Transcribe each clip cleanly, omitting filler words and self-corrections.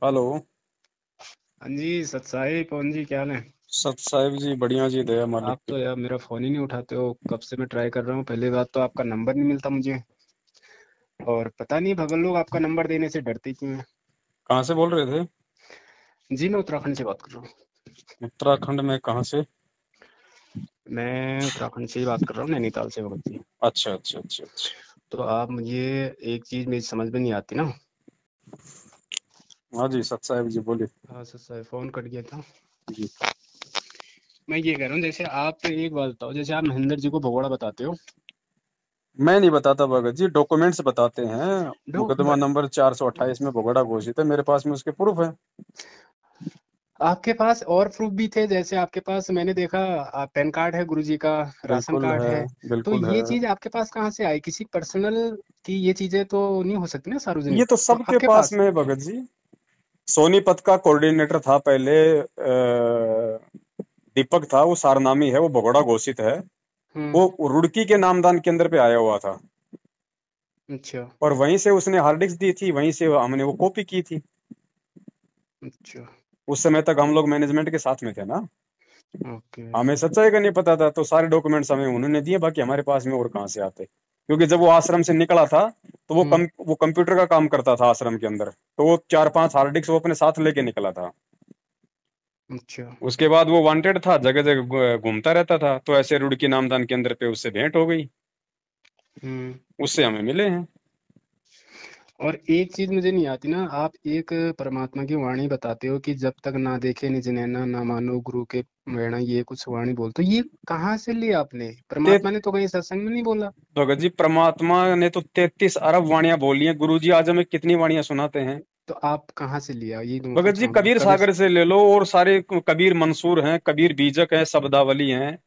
Hello. हाँ जी, सत साई पवन जी, क्या हाल है? सत साहिब जी, बढ़िया जी, दया मालिक आप की। तो यार मेरा फ़ोन ही नहीं उठाते हो। कब से मैं ट्राई कर रहा हूँ। पहली बात तो आपका नंबर नहीं मिलता मुझे, और पता नहीं भगल लोग आपका नंबर देने से डरते क्यों हैं। कहाँ से बोल रहे थे? जी, मैं उत्तराखंड से बात कर रहा हूँ। उत्तराखंड में कहाँ से? मैं उत्तराखंड से ही बात कर रहा हूँ, नैनीताल से भगत जी। अच्छा अच्छा अच्छा अच्छा। तो आप मुझे एक चीज़ मेरी समझ में नहीं आती ना। हाँ जी, सत साहिब जी बोलिए। हाँ सर, सर फ़ोन कट गया था। जी। मैं ये कह रहा हूँ, जैसे आप एक बात बताओ, जैसे आप महेंद्र जी को भगोड़ा बताते हो। मैं नहीं बताता भगत जी, डॉक्यूमेंट्स बताते हैं। डो मुकदमा ब- नंबर 428 में भगोड़ा घोषित है, मेरे पास में उसके प्रूफ है। आपके पास और प्रूफ भी थे, जैसे आपके पास मैंने देखा पैन कार्ड है गुरुजी का, राशन बिल्कुल कार्ड है। है। तो बिल्कुल है। ये चीज आपके पास कहाँ से आई? किसी पर्सनल की ये चीजें तो नहीं हो सकती ना ये सार्वजनिक, तो तो सबके आपके पास पास। में है भगत जी। सोनीपत का कोऑर्डिनेटर था पहले, दीपक था, वो सारनामी है, वो भगोड़ा घोषित है। हम्म। वो रुड़की के नामदान केंद्र पे आया हुआ था, अच्छा। और वहीं से उसने हार्ड डिस्क दी थी, वहीं से हमने वो कॉपी की थी। अच्छा। उस समय तक हम लोग मैनेजमेंट के साथ में थे ना। ओके। हमें सच्चाई का नहीं पता था, तो सारे डॉक्यूमेंट्स हमें उन्होंने दिए, बाकी हमारे पास में और कहाँ से आते। क्योंकि जब वो आश्रम से निकला था, तो हम्म। वो कंप्यूटर का काम करता था आश्रम के अंदर, तो वो 4-5 हार्ड डिस्क वो अपने साथ लेके निकला था। अच्छा। उसके बाद वो वांटेड था, जगह जगह घूमता रहता था, तो ऐसे रुड़की नामदान केंद्र पे उससे भेंट हो गई। हम्म। उससे हमें मिले हैं। और एक चीज मुझे नहीं आती ना, आप एक परमात्मा की वाणी बताते हो कि जब तक ना देखे निज नैना ना मानो गुरु के वेणा, ये कुछ वाणी बोलते हो, ये कहाँ से लिया आपने? ते परमात्मा ने तो कहीं सत्संग में नहीं बोला। भगत जी, परमात्मा ने तो 33 अरब वाणियां बोली हैं। गुरु जी आज हमें कितनी वाणियां सुनाते हैं? तो आप कहाँ से लिया, ये तो मैं भगत पूछ जी, रहा हूँ कबीर कबीर। सागर से ले लो, और सारे कबीर मंसूर हैं, कबीर बीजक हैं, शब्दावली हैं,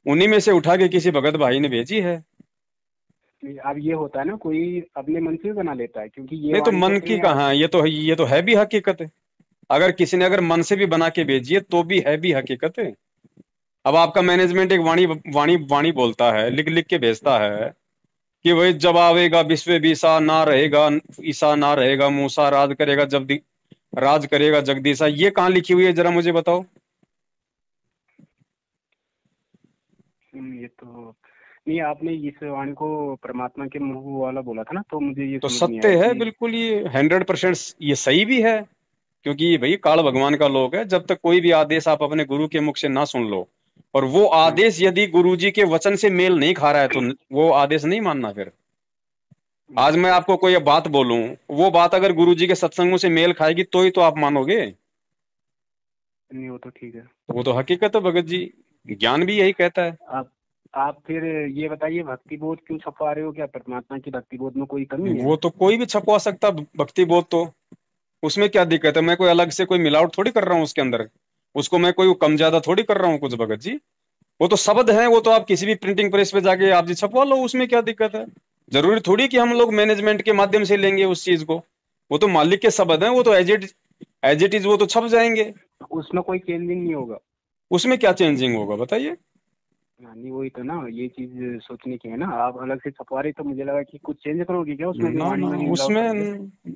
उन्हीं में से उठा के किसी भगत भाई ने भेजी है। अब ये होता है ना, कोई अपने मन से भी बना लेता है, क्योंकि ये नहीं तो वाणी तो मन की अपने आप। कहाँ है, ये तो है भी हकीकत है। अगर किसी ने अगर मन से भी बना के भेजी है तो भी है भी हकीकत है। अब आपका मैनेजमेंट एक वाणी वाणी वाणी बोलता है, लिख लिख के भेजता है कि वही जब आवेगा विश्व विसा ना रहेगा, ईसा ना रहेगा, मूसा राज करेगा जगदीशा, ये कहाँ लिखी हुई है, जरा मुझे बताओ। ये तो नहीं, आपने इस वाणी को परमात्मा के मुंह वाला बोला था ना, तो मुझे ये तो समझ नहीं आया सत्य है कि। बिल्कुल, ये 100% ये सही भी है। क्योंकि ये भाई काल भगवान का लोक है, जब तक कोई भी आदेश आप अपने गुरु के मुख से ना सुन लो, और वो हाँ। आदेश यदि गुरु जी के वचन से मेल नहीं खा रहा है, तो वो आदेश नहीं मानना फिर। आज मैं अच्छा। आपको कोई बात बोलूं, वो बात अगर गुरु जी के सत्संगों से मेल खाएगी तो ही तो आप मानोगे। नहीं, वो तो ठीक है। तो वो तो हकीकत है भगत जी, ज्ञान भी यही कहता है। आप आप फिर ये बताइए, भक्ति बोध क्यों छपवा रहे हो? क्या परमात्मा की भक्ति बोध में कोई कमी है? वो तो कोई भी छपवा सकता, भक्ति बोध तो उसमें क्या दिक्कत है? मैं कोई अलग से कोई मिलावट थोड़ी कर रहा हूँ उसके अंदर। उसको मैं कोई कम ज्यादा थोड़ी कर रहा हूँ कुछ भगत जी। वो तो शब्द है, वो तो आप किसी भी प्रिंटिंग प्रेस पे जाके आप जी छपवा लो, उसमें क्या दिक्कत है? जरूरी थोड़ी कि हम लोग मैनेजमेंट के माध्यम से लेंगे उस चीज को। वो तो मालिक के शब्द हैं, वो तो एज इट इज वो तो छप जाएंगे। उसमें कोई चेंजिंग नहीं होगा? उसमें क्या चेंजिंग होगा बताइए? हाँ, नहीं वही तो ना, ये चीज सोचने की है ना। आप अलग से छपवा रहे तो मुझे लगा कि कुछ चेंज करोगे क्या, उसमें भी ना वाणी ना, में भी मिलावट करोगे। उसमें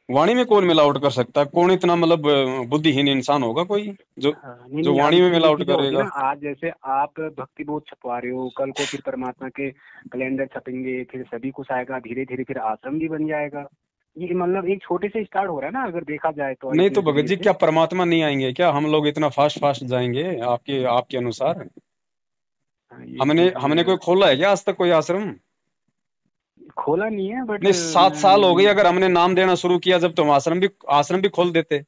वाणी में कौन मिलावट कर सकता है? कौन इतना मतलब बुद्धिहीन इंसान होगा कोई जो हाँ, नहीं जो नहीं, अब वाणी में इसमें ये मिलावट चीजें होगी ना। करेगा? आज जैसे आप भक्ति बोध छपवा रहे हो, कल को फिर परमात्मा के कैलेंडर छपेंगे, फिर सभी कुछ आएगा, धीरे धीरे फिर आश्रम भी बन जाएगा। ये मतलब एक छोटे से स्टार्ट हो रहा है ना, अगर देखा जाए तो नहीं तो इतने भगत जरिए जी, से। क्या परमात्मा नहीं आएंगे क्या? हम लोग इतना फास्ट फास्ट जाएंगे आपके आपके अनुसार? हाँ, ये हमने चीज हमने कोई खोला है क्या आज तक कोई आश्रम? खोला नहीं है, बट नहीं, 7 साल हो गए मैं। अगर हमने नाम देना शुरू किया जब, तो हम आश्रम भी खोल देते।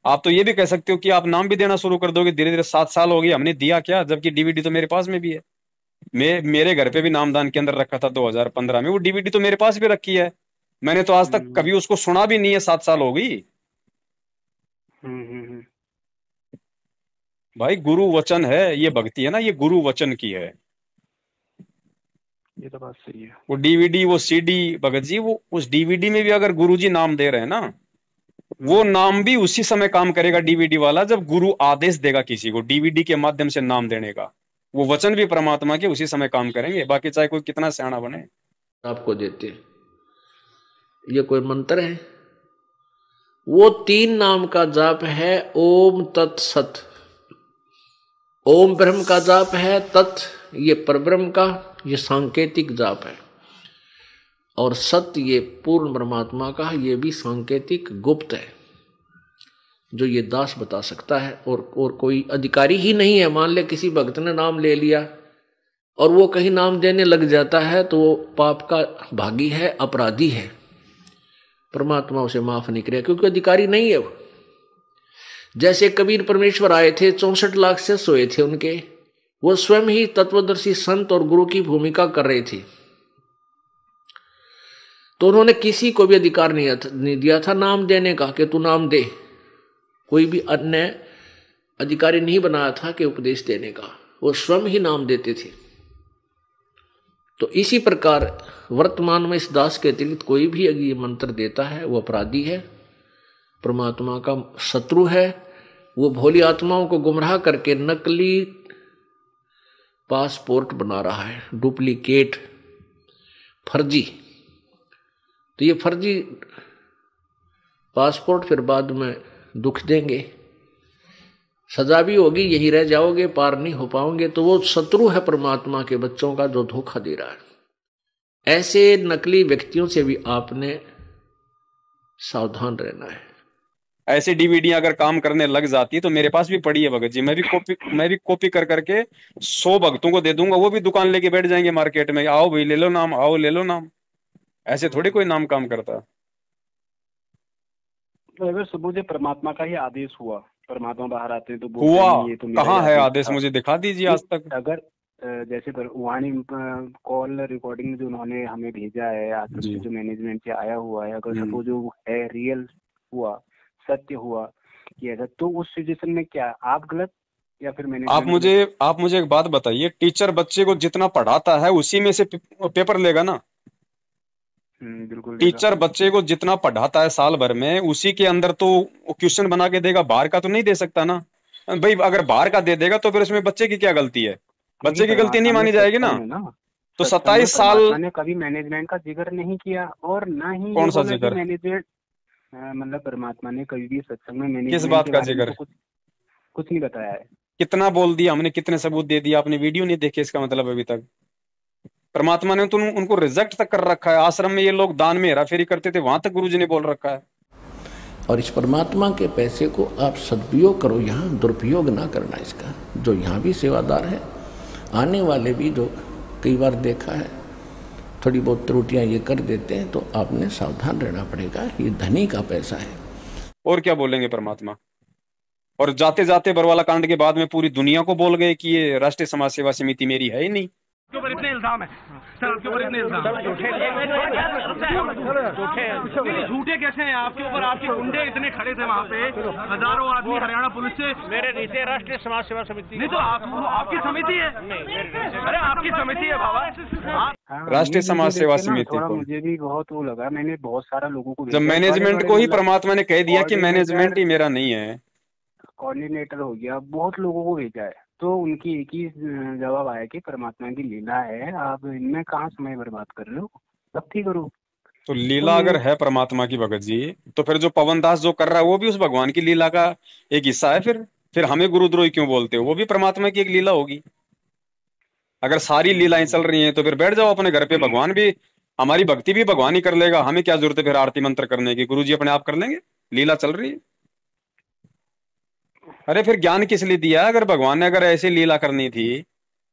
आप तो ये भी कह सकते हो कि आप नाम भी देना शुरू कर दोगे धीरे धीरे। 7 साल हो गए, हमने दिया क्या? जबकि डीवीडी तो मेरे पास में भी है। मेरे घर पे भी नामदान के अंदर रखा था 2015 में, वो डीवीडी तो मेरे पास भी रखी है। मैंने तो आज तक हम्म। कभी उसको सुना भी नहीं है, 7 साल हो गई। हम्म। भाई गुरु वचन है, ये भक्ति है ना, ये गुरु वचन की है। ये तो बात सही है। वो डीवीडी वो सीडी, भगत जी, वो उस डीवीडी में भी अगर गुरुजी नाम दे रहे हैं ना, वो हम्म। नाम भी उसी समय काम करेगा डीवीडी वाला, जब गुरु आदेश देगा किसी को डीवीडी के माध्यम से नाम देने का। वो वचन भी परमात्मा के उसी समय काम करेंगे, बाकी चाहे कोई कितना सियाना बने। आपको देते हैं। ये कोई मंत्र है? वो 3 नाम का जाप है ओम तत्सत। ओम ब्रह्म का जाप है, तत् ये परब्रह्म का, ये सांकेतिक जाप है, और सत्य ये पूर्ण परमात्मा का, ये भी सांकेतिक गुप्त है, जो ये दास बता सकता है। और कोई अधिकारी ही नहीं है। मान ले किसी भक्त ने नाम ले लिया और वो कहीं नाम देने लग जाता है तो वो पाप का भागी है, अपराधी है, परमात्मा उसे माफ नहीं करेगा, क्योंकि अधिकारी नहीं है वो। जैसे कबीर परमेश्वर आए थे, 64 लाख से सोए थे उनके, वो स्वयं ही तत्वदर्शी संत और गुरु की भूमिका कर रहे थे, तो उन्होंने किसी को भी अधिकार नहीं दिया था नाम देने का कि तू नाम दे। कोई भी अन्य अधिकारी नहीं बनाया था कि उपदेश देने का, वो स्वयं ही नाम देते थे। तो इसी प्रकार वर्तमान में इस दास के अतिरिक्त कोई भी अगर ये मंत्र देता है वो अपराधी है, परमात्मा का शत्रु है। वो भोली आत्माओं को गुमराह करके नकली पासपोर्ट बना रहा है, डुप्लीकेट, फर्जी। तो ये फर्जी पासपोर्ट फिर बाद में दुख देंगे, सजा भी होगी, यही रह जाओगे, पार नहीं हो पाओगे। तो वो शत्रु है परमात्मा के बच्चों का, जो धोखा दे रहा है। ऐसे नकली व्यक्तियों से भी आपने सावधान रहना है। ऐसी डीवीडी अगर काम करने लग जाती तो मेरे पास भी पड़ी है भगत जी, मैं भी कॉपी कर करके 100 भक्तों को दे दूंगा, वो भी दुकान लेके बैठ जाएंगे मार्केट में, आओ भाई ले लो नाम, आओ ले लो नाम। ऐसे थोड़ी कोई नाम काम करता। तो अगर सुबह परमात्मा का ही आदेश हुआ, परमात्मा बाहर आते हैं तो बोलते हुआ, हैं ये तो मेरा कहाँ ही है आदेश आदेश, था। मुझे दिखा दीजिए आज तक। अगर जैसे वाणी कॉल रिकॉर्डिंग जो उन्होंने हमें भेजा है आज तक जी से, जो मैनेजमेंट से आया हुआ है, अगर हम्म। सपोज जो है रियल हुआ, सत्य हुआ कि ऐसा, तो उस सिचुएशन में क्या आप गलत या फिर आप मैनेजमेंट गलत? मुझे एक बात बताइए, टीचर बच्चे को जितना पढ़ाता है उसी में से पेपर लेगा ना? बिल्कुल लेगा। टीचर बच्चे को जितना पढ़ाता है साल भर में, उसी के अंदर तो क्वेश्चन बना के देगा, बाहर का तो नहीं दे सकता ना भाई। अगर बाहर का दे देगा तो फिर उसमें बच्चे की क्या गलती है? क्योंकि बच्चे की गलती नहीं परमात्मा ने मानी जाएगी ना? सत्संग में ना, तो सत्संग में 27 साल, परमात्मा ने कभी मैनेजमेंट का जिक्र नहीं किया, और ना ही ये कौन सा बोला कि जिक्र? मैनेजमेंट, मतलब परमात्मा ने कभी भी सत्संग में किस मैनेजमेंट बात के का बारे में तो जिक्र? कुछ नहीं बताया है। कितना बोल दिया हमने, कितने सबूत दे दिया आपने, वीडियो नहीं देखे इसका मतलब अभी तक? परमात्मा ने तो उनको रिजेक्ट तक कर रखा है। आश्रम में ये लोग दान में हेराफेरी करते थे, वहां तक गुरुजी ने बोल रखा है। और इस परमात्मा के पैसे को आप सदुपयोग करो, यहाँ दुरुपयोग ना करना इसका। जो यहाँ भी सेवादार है, आने वाले भी जो कई बार देखा है थोड़ी बहुत त्रुटियां ये कर देते हैं, तो आपने सावधान रहना पड़ेगा, ये धनी का पैसा है। और क्या बोलेंगे परमात्मा? और जाते जाते बरवाला कांड के बाद में पूरी दुनिया को बोल गए कि ये राष्ट्रीय समाज सेवा समिति मेरी है ही नहीं। आपके ऊपर इतने इल्जाम है सर, आपके ऊपर इतने इल्जाम झूठे कैसे हैं आपके ऊपर? आपके गुंडे इतने खड़े थे वहाँ पे, हजारों आदमी हरियाणा पुलिस से। मेरे नीचे राष्ट्रीय समाज सेवा समिति नहीं तो आपकी समिति है। अरे आपकी समिति है बाबा, राष्ट्रीय समाज सेवा समिति थोड़ा को मुझे भी बहुत वो लगा, मैंने बहुत सारा लोगों को जब मैनेजमेंट को ही परमात्मा ने कह दिया कि मैनेजमेंट ही मेरा नहीं है, कोऑर्डिनेटर हो गया, बहुत लोगों को भेजा है, तो उनकी एक ही जवाब आया कि परमात्मा की लीला है, आप इनमें कहाँ समय बर्बाद कर रहे हो, भक्ति करो। तो लीला अगर है परमात्मा की भगत जी, तो फिर जो पवन दास जो कर रहा है वो भी उस भगवान की लीला का एक हिस्सा है। फिर हमें गुरुद्रोही क्यों बोलते हो? वो भी परमात्मा की एक लीला होगी। अगर सारी लीलाएं चल रही हैं तो फिर बैठ जाओ अपने घर पे, भगवान भी, हमारी भक्ति भी भगवान ही कर लेगा। हमें क्या जरूरत है फिर आरती मंत्र करने की? गुरु जी अपने आप कर लेंगे, लीला चल रही है। अरे फिर ज्ञान किस लिए दिया? अगर भगवान ने अगर ऐसी लीला करनी थी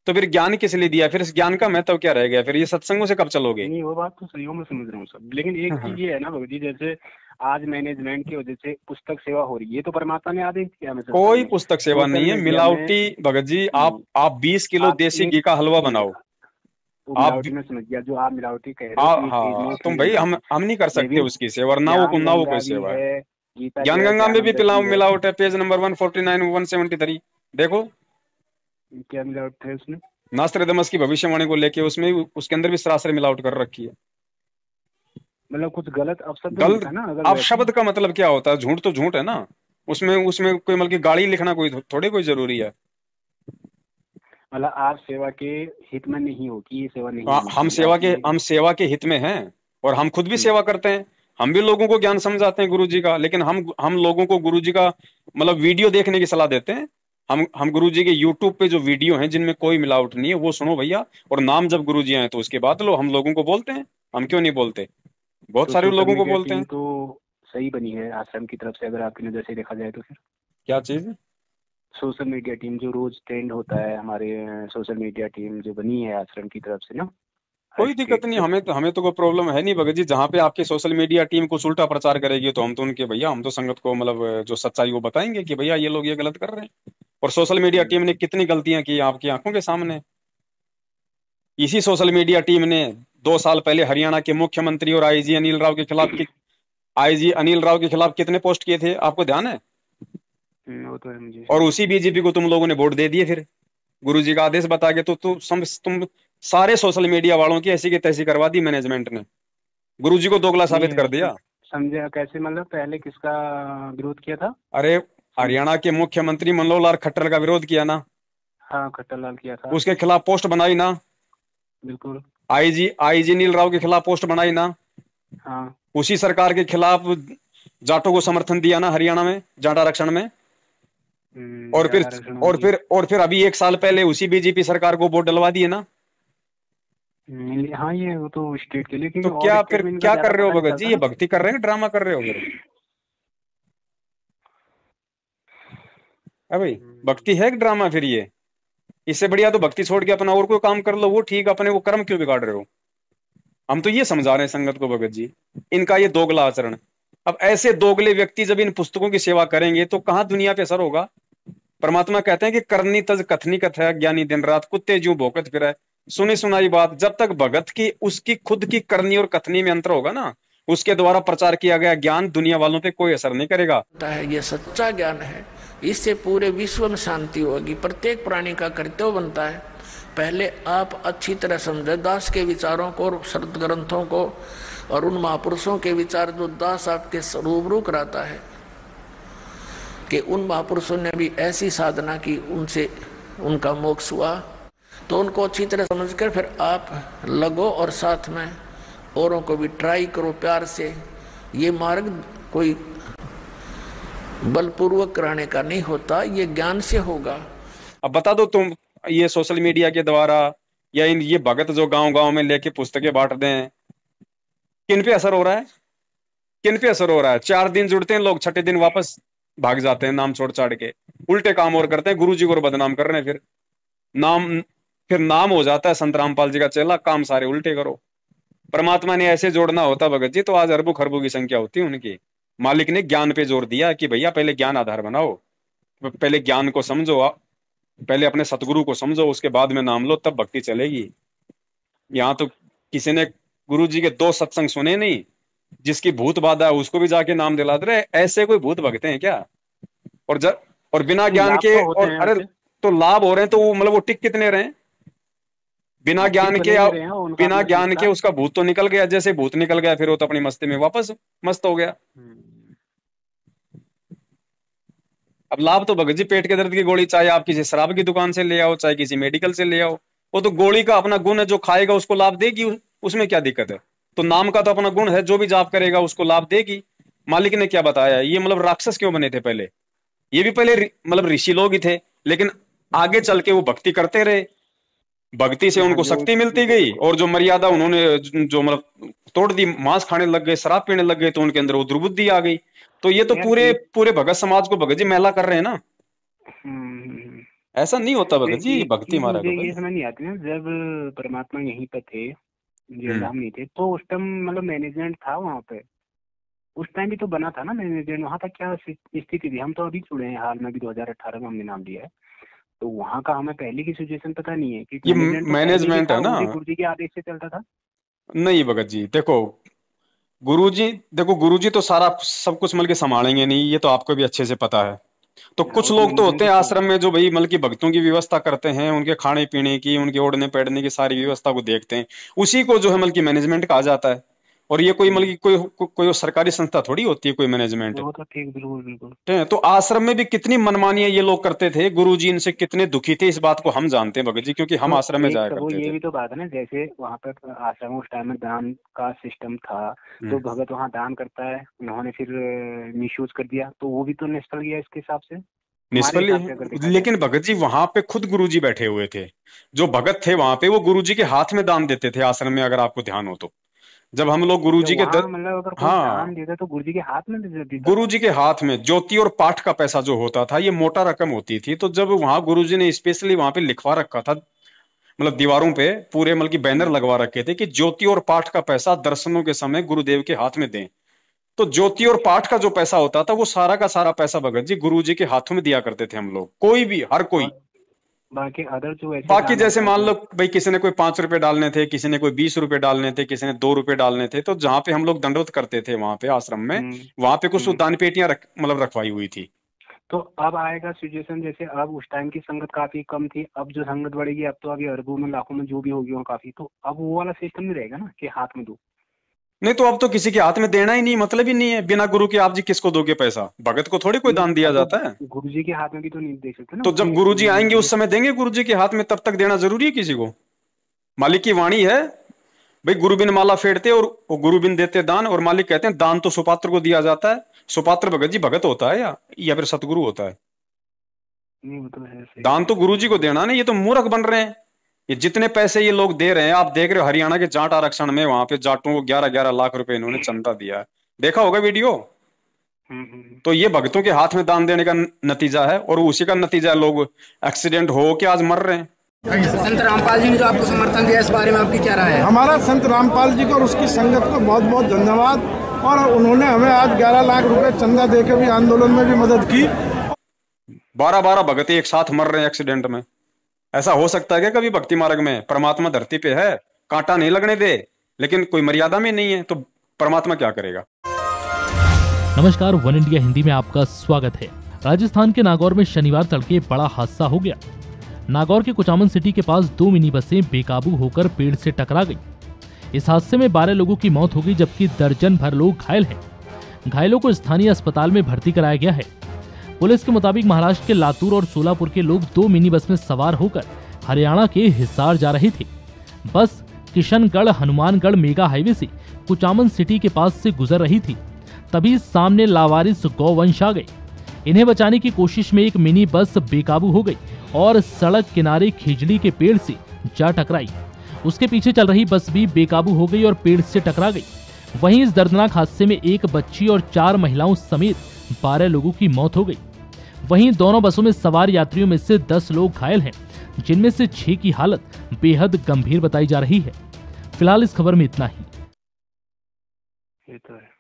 तो फिर ज्ञान किस लिए दिया? फिर इस ज्ञान का महत्व क्या रह गया? फिर ये सत्संगों से कब चलोगे? नहीं, वो बात तो सही हो, मैं समझ रहा हूँ सब, लेकिन एक चीज ये है ना भगत जी, जैसे आज मैनेजमेंट की वजह से पुस्तक सेवा हो रही है, तो परमात्मा ने आदेश किया हमें कोई पुस्तक सेवा सोशल नहीं है, मीडिया मिलावटी भगत जी। आप 20 किलो आप देसी एक घी का हलवा बनाओ, वो आप मिलावटी में समझ गया, जो आप मिलावटी कह रहे हो, एक चीज हाँ, में तुम भाई हम नहीं कर सकते लेकिन उसकी सेवा, और ना ज्ञान वो गंगा कोई भी सेवा है। है, गीता ज्ञान जो है, गंगा में भी ज्ञानंद की है, मिलावट है, पेज नंबर 149 173 देखो। क्या मिलावट है उसमें? नास्त्रदमस की भविष्यवाणी को लेके उसमें उसके अंदर भी सरासर मिलावट कर रखी है। मतलब कुछ गलत अपशब्द नहीं गलत लिखा ना अगर अब वैसे? शब्द का मतलब क्या होता है? झूठ तो झूठ है ना। उसमें उसमें कोई मतलब की गाड़ी लिखना कोई थोड़ी कोई जरूरी है। मतलब आप सेवा के हित में नहीं हो कि ये सेवा नहीं होनी चाहिए हम सेवा के हित में हैं, और हम खुद भी सेवा करते हैं। हम भी लोगों को ज्ञान समझाते हैं गुरु जी का, लेकिन हम लोगों को गुरु जी का मतलब वीडियो देखने की सलाह देते हैं। हम गुरु जी के यूट्यूब पे जो वीडियो हैं जिनमें कोई मिलावट नहीं है वो सुनो भैया, और नाम जब गुरु जी आए तो उसके बाद लो। हम लोगों को बोलते हैं, हम क्यों नहीं बोलते, बहुत तो सारे सोशल लोगों को मीडिया बोलते टीम हैं। तो सही बनी है आश्रम की तरफ से, अगर आपकी नज़र से देखा जाए तो। फिर क्या चीज? सोशल मीडिया टीम जो रोज ट्रेंड होता है, हमारे सोशल मीडिया टीम जो बनी है आश्रम की तरफ से ना, हर कोई दिक्कत स्टेट नहीं, से। हमें तो कोई प्रॉब्लम है नहीं भगत जी। जहाँ पे आपकी सोशल मीडिया टीम कुछ उल्टा प्रचार करेगी तो हम तो उनके भैया, हम तो संगत को मतलब जो सच्चाई वो बताएंगे कि भैया ये लोग ये गलत कर रहे हैं। और सोशल मीडिया टीम ने कितनी गलतियां की आपकी आंखों के सामने। इसी सोशल मीडिया टीम ने 2 साल पहले हरियाणा के मुख्यमंत्री और आईजी अनिल राव के खिलाफ कितने पोस्ट किए थे, आपको ध्यान है? वो तो है मुझे। और उसी बीजेपी को तुम लोगों ने वोट दे दिए फिर गुरु जी का आदेश बता के। तो तुम सारे सोशल मीडिया वालों की ऐसी की तैसी करवा दी मैनेजमेंट ने, गुरु जी को दोगला नहीं साबित कर दिया। समझा कैसे, मतलब पहले किसका विरोध किया था? अरे हरियाणा के मुख्यमंत्री मनोहर लाल खट्टर का विरोध किया ना, हाँ, खट्टर लाल किया था। उसके खिलाफ पोस्ट बनाई ना। बिल्कुल। आईजी नील राव के खिलाफ पोस्ट बनाई ना। हाँ। उसी सरकार के खिलाफ जाटों को समर्थन दिया ना हरियाणा में, जाट आरक्षण में। और फिर ज्यादा आरक्षण हो गया। और फिर अभी 1 साल पहले उसी बीजेपी सरकार को वोट डलवा दिए ना। हाँ, ये वो तो स्टेट के लिए, तो क्योंकि क्या और फिर स्टेट में इनका क्या ज्यादा कर रहे हो पता नहीं भगत जी, चलता ये ना। भक्ति कर रहे हैं, ड्रामा कर रहे हो फिर? है भाई, भक्ति है कि ड्रामा फिर ये? इससे बढ़िया तो भक्ति छोड़ के अपना और कोई काम कर लो, वो ठीक, अपने वो कर्म क्यों बिगाड़ रहे हो? हम तो ये समझा रहे हैं संगत को भगत जी, इनका ये दोगला आचरण। अब ऐसे दोगले व्यक्ति जब इन पुस्तकों की सेवा करेंगे तो कहां दुनिया पे असर होगा? परमात्मा कहते हैं कि करनी तज कथनी कथय, ज्ञानी दिन रात कुत्ते ज्यों भौंकत फिरै। सुनी सुनाई बात, जब तक भगत की उसकी खुद की करनी और कथनी में अंतर होगा ना, उसके द्वारा प्रचार किया गया ज्ञान दुनिया वालों पे कोई असर नहीं करेगा। ये सच्चा ज्ञान है, इससे पूरे विश्व में शांति होगी, प्रत्येक प्राणी का कर्तव्य बनता है। पहले आप अच्छी तरह समझे दास के विचारों को और शरद ग्रंथों को और उन महापुरुषों के विचार जो दास आपके रूबरू कराता है कि उन महापुरुषों ने भी ऐसी साधना की, उनसे उनका मोक्ष हुआ। तो उनको अच्छी तरह समझकर फिर आप लगो और साथ में औरों को भी ट्राई करो प्यार से। ये मार्ग कोई बलपूर्वक कराने का नहीं होता, ये ज्ञान से होगा। अब बता दो तुम, ये सोशल मीडिया के द्वारा या ये भगत जो गांव गांव में लेके पुस्तकें बांट दें, किन पे असर हो रहा है? किन पे असर हो रहा है? 4 दिन जुड़ते हैं लोग, छठे दिन वापस भाग जाते हैं नाम छोड़ छाड़ के, उल्टे काम और करते हैं, गुरु जी को बदनाम कर रहे हैं। फिर नाम हो जाता है संत रामपाल जी का चेला, काम सारे उल्टे करो। परमात्मा ने ऐसे जोड़ना होता भगत जी तो आज अरबों खरबों की संख्या होती है उनकी। मालिक ने ज्ञान पे जोर दिया कि भैया पहले ज्ञान आधार बनाओ, पहले ज्ञान को समझो, पहले अपने सतगुरु को समझो, उसके बाद में नाम लो, तब भक्ति चलेगी। यहाँ तो किसी ने गुरु जी के 2 सत्संग सुने नहीं, जिसकी भूत बाधा है उसको भी जाके नाम दिला दे रहे। ऐसे कोई भूत भगते हैं क्या? और बिना ज्ञान लाभ के, तो होते और हैं अरे वैसे। तो लाभ हो रहे हैं तो मतलब वो टिक कितने रहे? बिना ठीक ज्ञान बने के, नहीं रहे हैं, उनका बिना अपना ज्ञान के संस्कार। उसका भूत तो निकल गया, जैसे भूत निकल गया फिर वो तो अपनी मस्ती में वापस मस्त हो गया। अब लाभ तो भगत जी पेट के दर्द की गोली चाहे आप किसी शराब की दुकान से ले आओ, चाहे किसी मेडिकल से ले आओ, वो तो गोली का अपना गुण है, जो खाएगा उसको लाभ देगी, उसमें क्या दिक्कत है? तो नाम का तो अपना गुण है, जो भी जाप करेगा उसको लाभ देगी। मालिक ने क्या बताया? ये मतलब राक्षस क्यों बने थे पहले? ये भी पहले मतलब ऋषि लोग ही थे, लेकिन आगे चल के वो भक्ति करते रहे, भक्ति से हाँ, उनको जो शक्ति मिलती गई, और जो मर्यादा उन्होंने जो मतलब तोड़ दी, मांस खाने लग गए, शराब पीने लग गए, तो उनके अंदर वो दुर्बुद्धि आ गई। तो ये तो यार पूरे एक पूरे भगत समाज को भगत जी मैला कर रहे हैं ना। ऐसा नहीं होता भगत जी, एक भक्ति चीज मार्ग मुझे भाई। ये समझ नहीं आती ना, जब परमात्मा यहीं पे थे, हम्म। जयधाम नहीं थे, तो उस टाइम मतलब मैनेजमेंट था वहाँ पे, उस टाइम भी तो बना था ना मैनेजमेंट। वहाँ तक क्या स्थिति थी? हम तो अभी जुड़े हैं हाल में भी, 2018 में हमने नाम लिया है, तो वहाँ का हमें पहले की सिचुएशन पता नहीं है कि ये मैनेजमेंट तो पहले भी मैनेजमेंट था, है ना। वो भी गुरु जी के आदेश से चलता था। नहीं भगत जी देखो, गुरुजी तो सारा सब कुछ मिल के संभालेंगे नहीं, ये तो आपको भी अच्छे से पता है। तो हाँ, कुछ वो तो लोग तो होते मैनेजमेंट हैं तो आश्रम में जो भाई मतलब की भक्तों की व्यवस्था करते हैं, उनके खाने पीने की, उनके ओढ़ने बैठने की सारी व्यवस्था को देखते हैं, उसी को जो है मतलब की मैनेजमेंट कहा जाता है। और ये कोई मतलब कि कोई सरकारी संस्था थोड़ी होती है, कोई मैनेजमेंट। वो तो ठीक, बिल्कुल बिल्कुल। तो आश्रम में भी कितनी मनमानियां ये लोग करते थे, गुरुजी इनसे कितने दुखी थे, इस बात को हम जानते हैं भगत जी, क्योंकि हम तो आश्रम में एक जाया तो वो करते ये थे। भी तो बात है ना, जैसे वहां पर आश्रम उस टाइम में दान का सिस्टम था, तो भगत वहां दान करता है, उन्होंने फिर मिसयूज कर दिया, तो वो भी तो निष्फल गया इसके हिसाब से, हमारे निष्फल हिसाब से अगर देखा जाए लेकिन तो। भगत जी वहां पे खुद गुरुजी बैठे हुए थे, जो भगत थे वहां पे वो गुरुजी के हाथ में दान देते थे आश्रम में, अगर आपको ध्यान हो तो। जब हम लोग अच्छा, गुरुजी के वहां मतलब अगर कोई दान हाँ, देता तो गुरुजी के हाथ में देता था। गुरुजी के हाथ में ज्योति और पाठ का पैसा जो होता था, ये मोटा रकम होती थी। तो जब वहां गुरुजी ने स्पेशली वहां पे लिखवा रखा था, मतलब दीवारों पे पूरे मतलब की बैनर हम्म लगवा रखे थे कि ज्योति और पाठ का पैसा दर्शनों के समय गुरुदेव के हाथ में दें। तो ज्योति और पाठ का जो पैसा होता था वो सारा का सारा पैसा भगत जी गुरुजी के हाथों में दिया करते थे हम लोग, कोई भी, हर कोई। और बाकी अदर जो ऐसे बाकी दान जैसे होता है मान तो। लो भाई, किसी ने कोई 5 रुपए डालने थे, किसी ने कोई 20 रुपए डालने थे, किसी ने 2 रुपए डालने थे, तो जहां पे हम लोग दंडवत करते थे वहां पे आश्रम में, हम्म वहां पे कुछ हम्म दान पेटियां मतलब रखवाई हुई थी। तो अब आएगा सिचुएशन, जैसे अब उस टाइम की संगत काफी कम थी, अब जो संगत बढ़ेगी अब तो अभी अरबों में लाखों में जो भी होगी वो काफी, तो अब वो वाला सिस्टम नहीं रहेगा ना कि हाथ में दो। नहीं तो अब तो किसी के हाथ में देना ही नहीं, मतलब ही नहीं है। बिना गुरु के आप जी किसको दोगे पैसा? भगत को थोड़ी कोई नहीं, दान दिया अब तो जाता है। गुरुजी के हाथ में भी तो नहीं दे सकते ना तो जब कि गुरुजी आएंगे उस ये। समय देंगे गुरुजी के हाथ में, तब तक देना जरूरी है किसी को? मालिक की वाणी है भाई, गुरु बिन माला फेरते और वो गुरु बिन देते दान, और मालिक कहते हैं दान तो सुपात्र को दिया जाता है। सुपात्र भगत जी भगत होता है या फिर सतगुरु होता है? नहीं, वो तो है, सही दान सही तो सही गुरुजी को बिल्कुल। देना नहीं, ये तो मूर्ख बन रहे हैं। ये जितने पैसे ये लोग दे रहे हैं, आप देख रहे हो हरियाणा के जाट आरक्षण में, वहां पे जाटों को 11-11 लाख रुपए इन्होंने चंदा दिया है, देखा होगा वीडियो। हम्म। तो ये भक्तों के हाथ में दान देने का नतीजा है, और उसी का नतीजा है लोग एक्सीडेंट हो के आज मर रहे हैं। संत रामपाल जी ने जो आपको समर्थन दिया, इस बारे में आपकी क्या राय है? हमारा संत रामपाल जी को और उसकी संगत को बहुत बहुत धन्यवाद, और उन्होंने हमें आज 11 लाख रुपए चंदा देकर भी आंदोलन में भी मदद की। 12-12 भगत एक साथ मर रहे हैं एक्सीडेंट में। ऐसा हो सकता है क्या कभी भक्ति मार्ग में? परमात्मा धरती पे है, कांटा नहीं लगने दे, लेकिन कोई मर्यादा में नहीं है, तो परमात्मा क्या करेगा? नमस्कार, वन इंडिया हिंदी में आपका स्वागत है। राजस्थान के नागौर में शनिवार तड़के बड़ा हादसा हो गया। नागौर के कुचामन सिटी के पास 2 मिनी बसें बेकाबू होकर पेड़ से टकरा गई। इस हादसे में 12 लोगों की मौत हो गई, जबकि दर्जन भर लोग घायल हैं। घायलों को स्थानीय अस्पताल में भर्ती कराया गया है। पुलिस के मुताबिक महाराष्ट्र के लातूर और सोलापुर के लोग 2 मिनी बस में सवार होकर हरियाणा के हिसार जा रहे थे। बस किशनगढ़ हनुमानगढ़ मेगा हाईवे से कुचामन सिटी के पास से गुजर रही थी, तभी सामने लावारिस गौवंश आ गए। इन्हें बचाने की कोशिश में एक मिनी बस बेकाबू हो गई और सड़क किनारे खिजड़ी के पेड़ से जा टकराई। उसके पीछे चल रही बस भी बेकाबू हो गई और पेड़ से टकरा गई। वहीं इस दर्दनाक हादसे में एक बच्ची और 4 महिलाओं समेत 12 लोगों की मौत हो गई। वहीं दोनों बसों में सवार यात्रियों में से 10 लोग घायल हैं, जिनमें से 6 की हालत बेहद गंभीर बताई जा रही है। फिलहाल इस खबर में इतना ही। ये तो है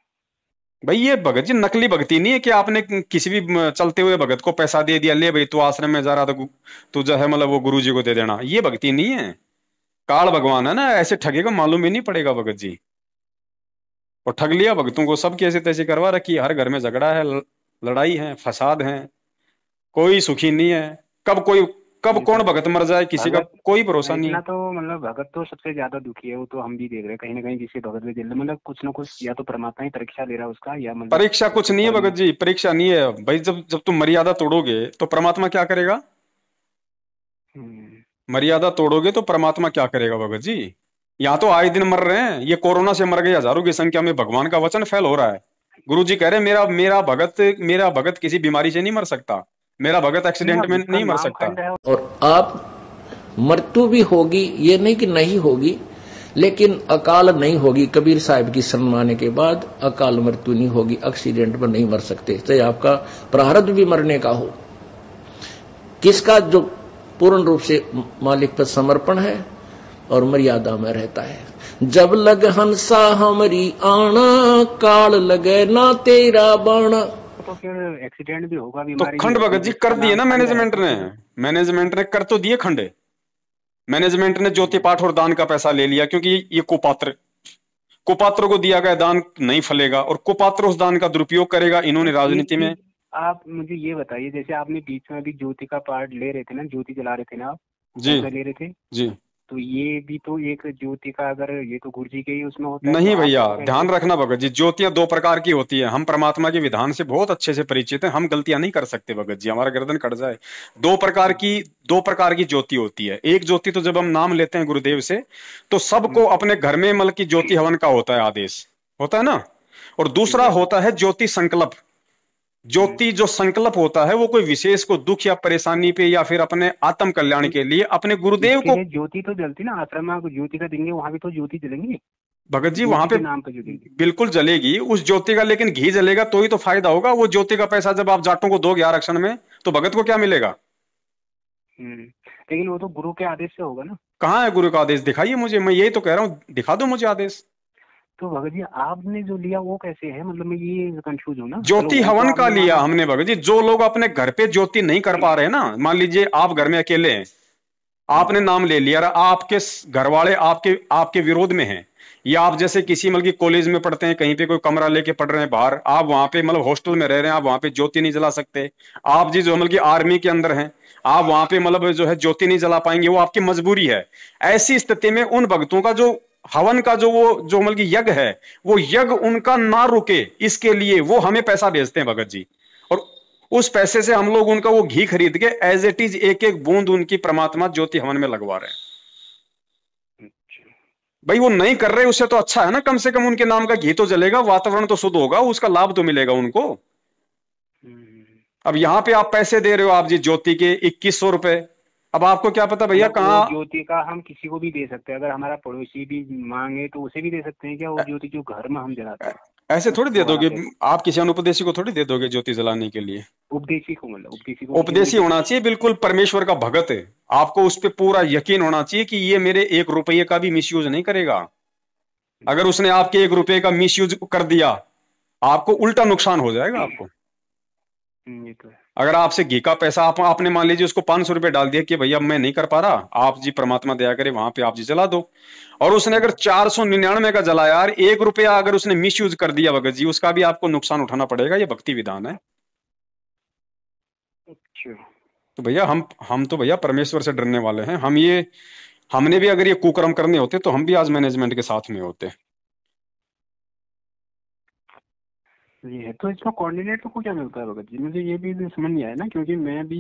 भाई ये भगत जी नकली भक्ति नहीं है कि आपने किसी भी चलते हुए भगत को पैसा दे दिया, ले भाई तू आश्रम में जा रहा था, तू जो है मतलब वो गुरु जी को दे देना। ये भक्ति नहीं है, काल भगवान है ना, ऐसे ठगेगा मालूम ही नहीं पड़ेगा भगत जी। और ठग लिया भक्तों को, सब कैसे तैसे करवा रखी। हर घर में झगड़ा है, लड़ाई है, फसाद है, कोई सुखी नहीं है। कब ये तो कौन है। भगत मर जाए किसी का भगत कोई भरोसा नहीं इतना है। तो मतलब भगत तो सबसे ज्यादा दुखी है, वो तो हम भी देख रहे हैं, कहीं ना कहीं जिसके भगत भी दिल में मतलब कुछ ना कुछ, या तो परमात्मा ही परीक्षा ले रहा है उसका, या मतलब परीक्षा कुछ उसके नहीं है कर्म। भगत जी, परीक्षा नहीं है भाई। जब जब तुम मर्यादा तोड़ोगे तो परमात्मा क्या करेगा? हम्म मर्यादा तोड़ोगे तो परमात्मा क्या करेगा भगत जी? यहाँ तो आए दिन मर रहे हैं, ये कोरोना से मर गए हजारों की संख्या में। भगवान का वचन फैल हो रहा है। गुरु जी कह रहे हैं मेरा भगत किसी बीमारी से नहीं मर सकता, मेरा भगत नहीं, एक्सीडेंट अब में जिसका नहीं मर नाम सकता। खंड है। और आप मृत्यु भी होगी, ये नहीं कि नहीं होगी, लेकिन अकाल नहीं होगी। कबीर साहब की सम्माने के बाद अकाल मृत्यु नहीं होगी, एक्सीडेंट में नहीं मर सकते, चाहे आपका प्रारब्ध भी मरने का हो। किसका जो पूर्ण रूप से मालिक पर समर्पण है और मर्यादा में रहता है। जब लग हंसा हमरी आना, काल लगे ना तेरा बाणा। तो फिर एक्सीडेंट भी होगा, तो बीमारी भी खंड होगी, भगत जी जिसका कर दिए नाम ना खंड है मैनेजमेंट तो ने। फिर। मैनेजमेंट ने कर तो दिए खंडे। मैनेजमेंट ने ज्योति पाठ और दान का पैसा ले लिया, क्योंकि ये कुपात्र को दिया गया दान नहीं फलेगा, और कुपात्र उस दान का दुरुपयोग करेगा। इन्होंने एक राजनीति में। चीज आप मुझे ये बताइए, जैसे आपने बीच में अभी ज्योति का पार्ट ले रहे थे ना, ज्योति जला रहे थे ना आप, जी कौन सा ले रहे थे? जी तो ये भी तो एक ज्योति का, अगर ये तो गुरु जी के ही उसमें होता है, नहीं तो आप भैया, कैसे? ध्यान रखना भगत जी, ज्योतियां दो प्रकार की होती है। हम परमात्मा के विधान से बहुत अच्छे से परिचित हैं, हम गलतियां नहीं कर सकते भगत जी, हमारा गर्दन कट जाए। दो प्रकार की ज्योति होती है। एक ज्योति तो जब हम नाम लेते हैं गुरुदेव से, तो सबको अपने घर में मतलब की ज्योति हवन का होता है आदेश, होता है ना। और दूसरा होता है ज्योति संकल्प। ज्योति जो संकल्प होता है वो कोई विशेष को दुख या परेशानी पे या फिर अपने आत्म कल्याण के लिए अपने गुरुदेव इसके को। लिए ज्योति तो जलती ना, आश्रम में आपको ज्योति का देंगे, वहां भी तो ज्योति जलेंगी भगत जी वहां ज्योति पे के नाम पे जलेंगी। बिल्कुल जलेगी उस ज्योति का, लेकिन घी जलेगा तो ही तो फायदा होगा। वो ज्योति का पैसा जब आप जाटों को दोगे आरक्षण में, तो भगत को क्या मिलेगा? लेकिन वो तो गुरु के आदेश से होगा ना। कहाँ है गुरु का आदेश? दिखाइए मुझे, मैं यही तो कह रहा हूँ, दिखा दो मुझे आदेश। तो भगत जी आपने जो लिया वो कैसे है, मतलब मैं ये कंफ्यूज हूँ ना। ज्योति चलो, वो तो हवन का आपने लिया माना। हमने भगत जी। जो लोग अपने घर पे ज्योति नहीं कर पा रहे हैं ना, मान लीजिए आप घर में अकेले हैं, आपने नाम ले लिया और आपके घर वाले आपके आपके विरोध में हैं, या आप जैसे किसी मतलब कॉलेज में पढ़ते हैं, कहीं पे कोई कमरा लेके पढ़ रहे हैं बाहर, आप वहां पे मतलब हॉस्टल में रह रहे हैं, आप वहां पे ज्योति नहीं जला सकते। आप जी जो मतलब की आर्मी के अंदर हैं, आप वहां पे मतलब जो है ज्योति नहीं जला पाएंगे, वो आपकी मजबूरी है। ऐसी स्थिति में उन भक्तों का जो हवन का जो वो जो मतलब की यज्ञ है, वो यज्ञ उनका ना रुके, इसके लिए वो हमें पैसा भेजते हैं भगत जी। और उस पैसे से हम लोग उनका वो घी खरीद के एज इट इज एक एक बूंद उनकी परमात्मा ज्योति हवन में लगवा रहे हैं। भाई वो नहीं कर रहे, उससे तो अच्छा है ना, कम से कम उनके नाम का घी तो जलेगा, वातावरण तो शुद्ध होगा, उसका लाभ तो मिलेगा उनको। अब यहाँ पे आप पैसे दे रहे हो आप जी ज्योति के 2100 रुपए, अब आपको क्या पता भैया कहाँ। ज्योति का हम किसी को भी दे सकते हैं, अगर हमारा पड़ोसी भी मांगे तो उसे भी दे सकते हैं क्या, वो ज्योति जो घर में हम जलाते हैं? ऐसे थोड़ी दे दोगे आप, किसी अनुपदेशी को थोड़ी दे दोगे ज्योति जलाने के लिए। उपदेशी को, मतलब उपदेशी होना चाहिए, बिल्कुल परमेश्वर का भगत है, आपको उस पर पूरा यकीन होना चाहिए कि ये मेरे 1 रुपये का भी मिसयूज नहीं करेगा। अगर उसने आपके 1 रुपये का मिसयूज कर दिया, आपको उल्टा नुकसान हो जाएगा आपको। ये तो है। अगर आपसे घी का पैसा आपने मान लीजिए उसको 500 रुपए डाल दिया कि भैया मैं नहीं कर पा रहा, आप जी परमात्मा दया करे वहां पे आप जी जला दो, और उसने अगर 499 का जलाया यार, 1 रुपया अगर उसने मिस यूज कर दिया भगत जी, उसका भी आपको नुकसान उठाना पड़ेगा। ये भक्ति विधान है। अच्छा, तो भैया हम तो भैया परमेश्वर से डरने वाले हैं। हमने भी अगर ये कुकर्म करने होते तो हम भी आज मैनेजमेंट के साथ में होते। ये है। तो इसमें कोऑर्डिनेटर को क्या मिलता है भगत जी? मुझे ये भी समझ नहीं आया ना, क्योंकि मैं भी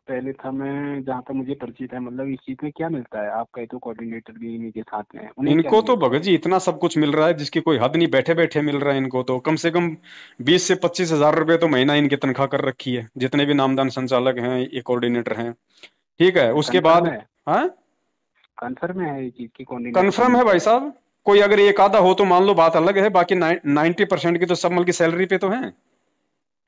पहले था, मैं जहाँ तक मुझे परिचित है, मतलब इस चीज में क्या मिलता है? आप कहे तो कोऑर्डिनेटर भी इन्हीं के साथ में है, उन्हें क्या इनको तो मिलता है? भगत जी इतना सब कुछ मिल रहा है जिसकी कोई हद नहीं, बैठे बैठे मिल रहा है इनको तो। कम से कम 20 से 25 हजार रुपए तो महीना इनकी तनख्वाह कर रखी है, जितने भी नामदान संचालक हैं, ये कोऑर्डिनेटर हैं। ठीक है, उसके बाद हाँ कन्फर्म है ये चीज की कोऑर्डिनेटर कन्फर्म है भाई साहब। कोई अगर एक आधा हो तो मान लो बात अलग है, बाकी 90% की तो सब मतलब की सैलरी पे तो है।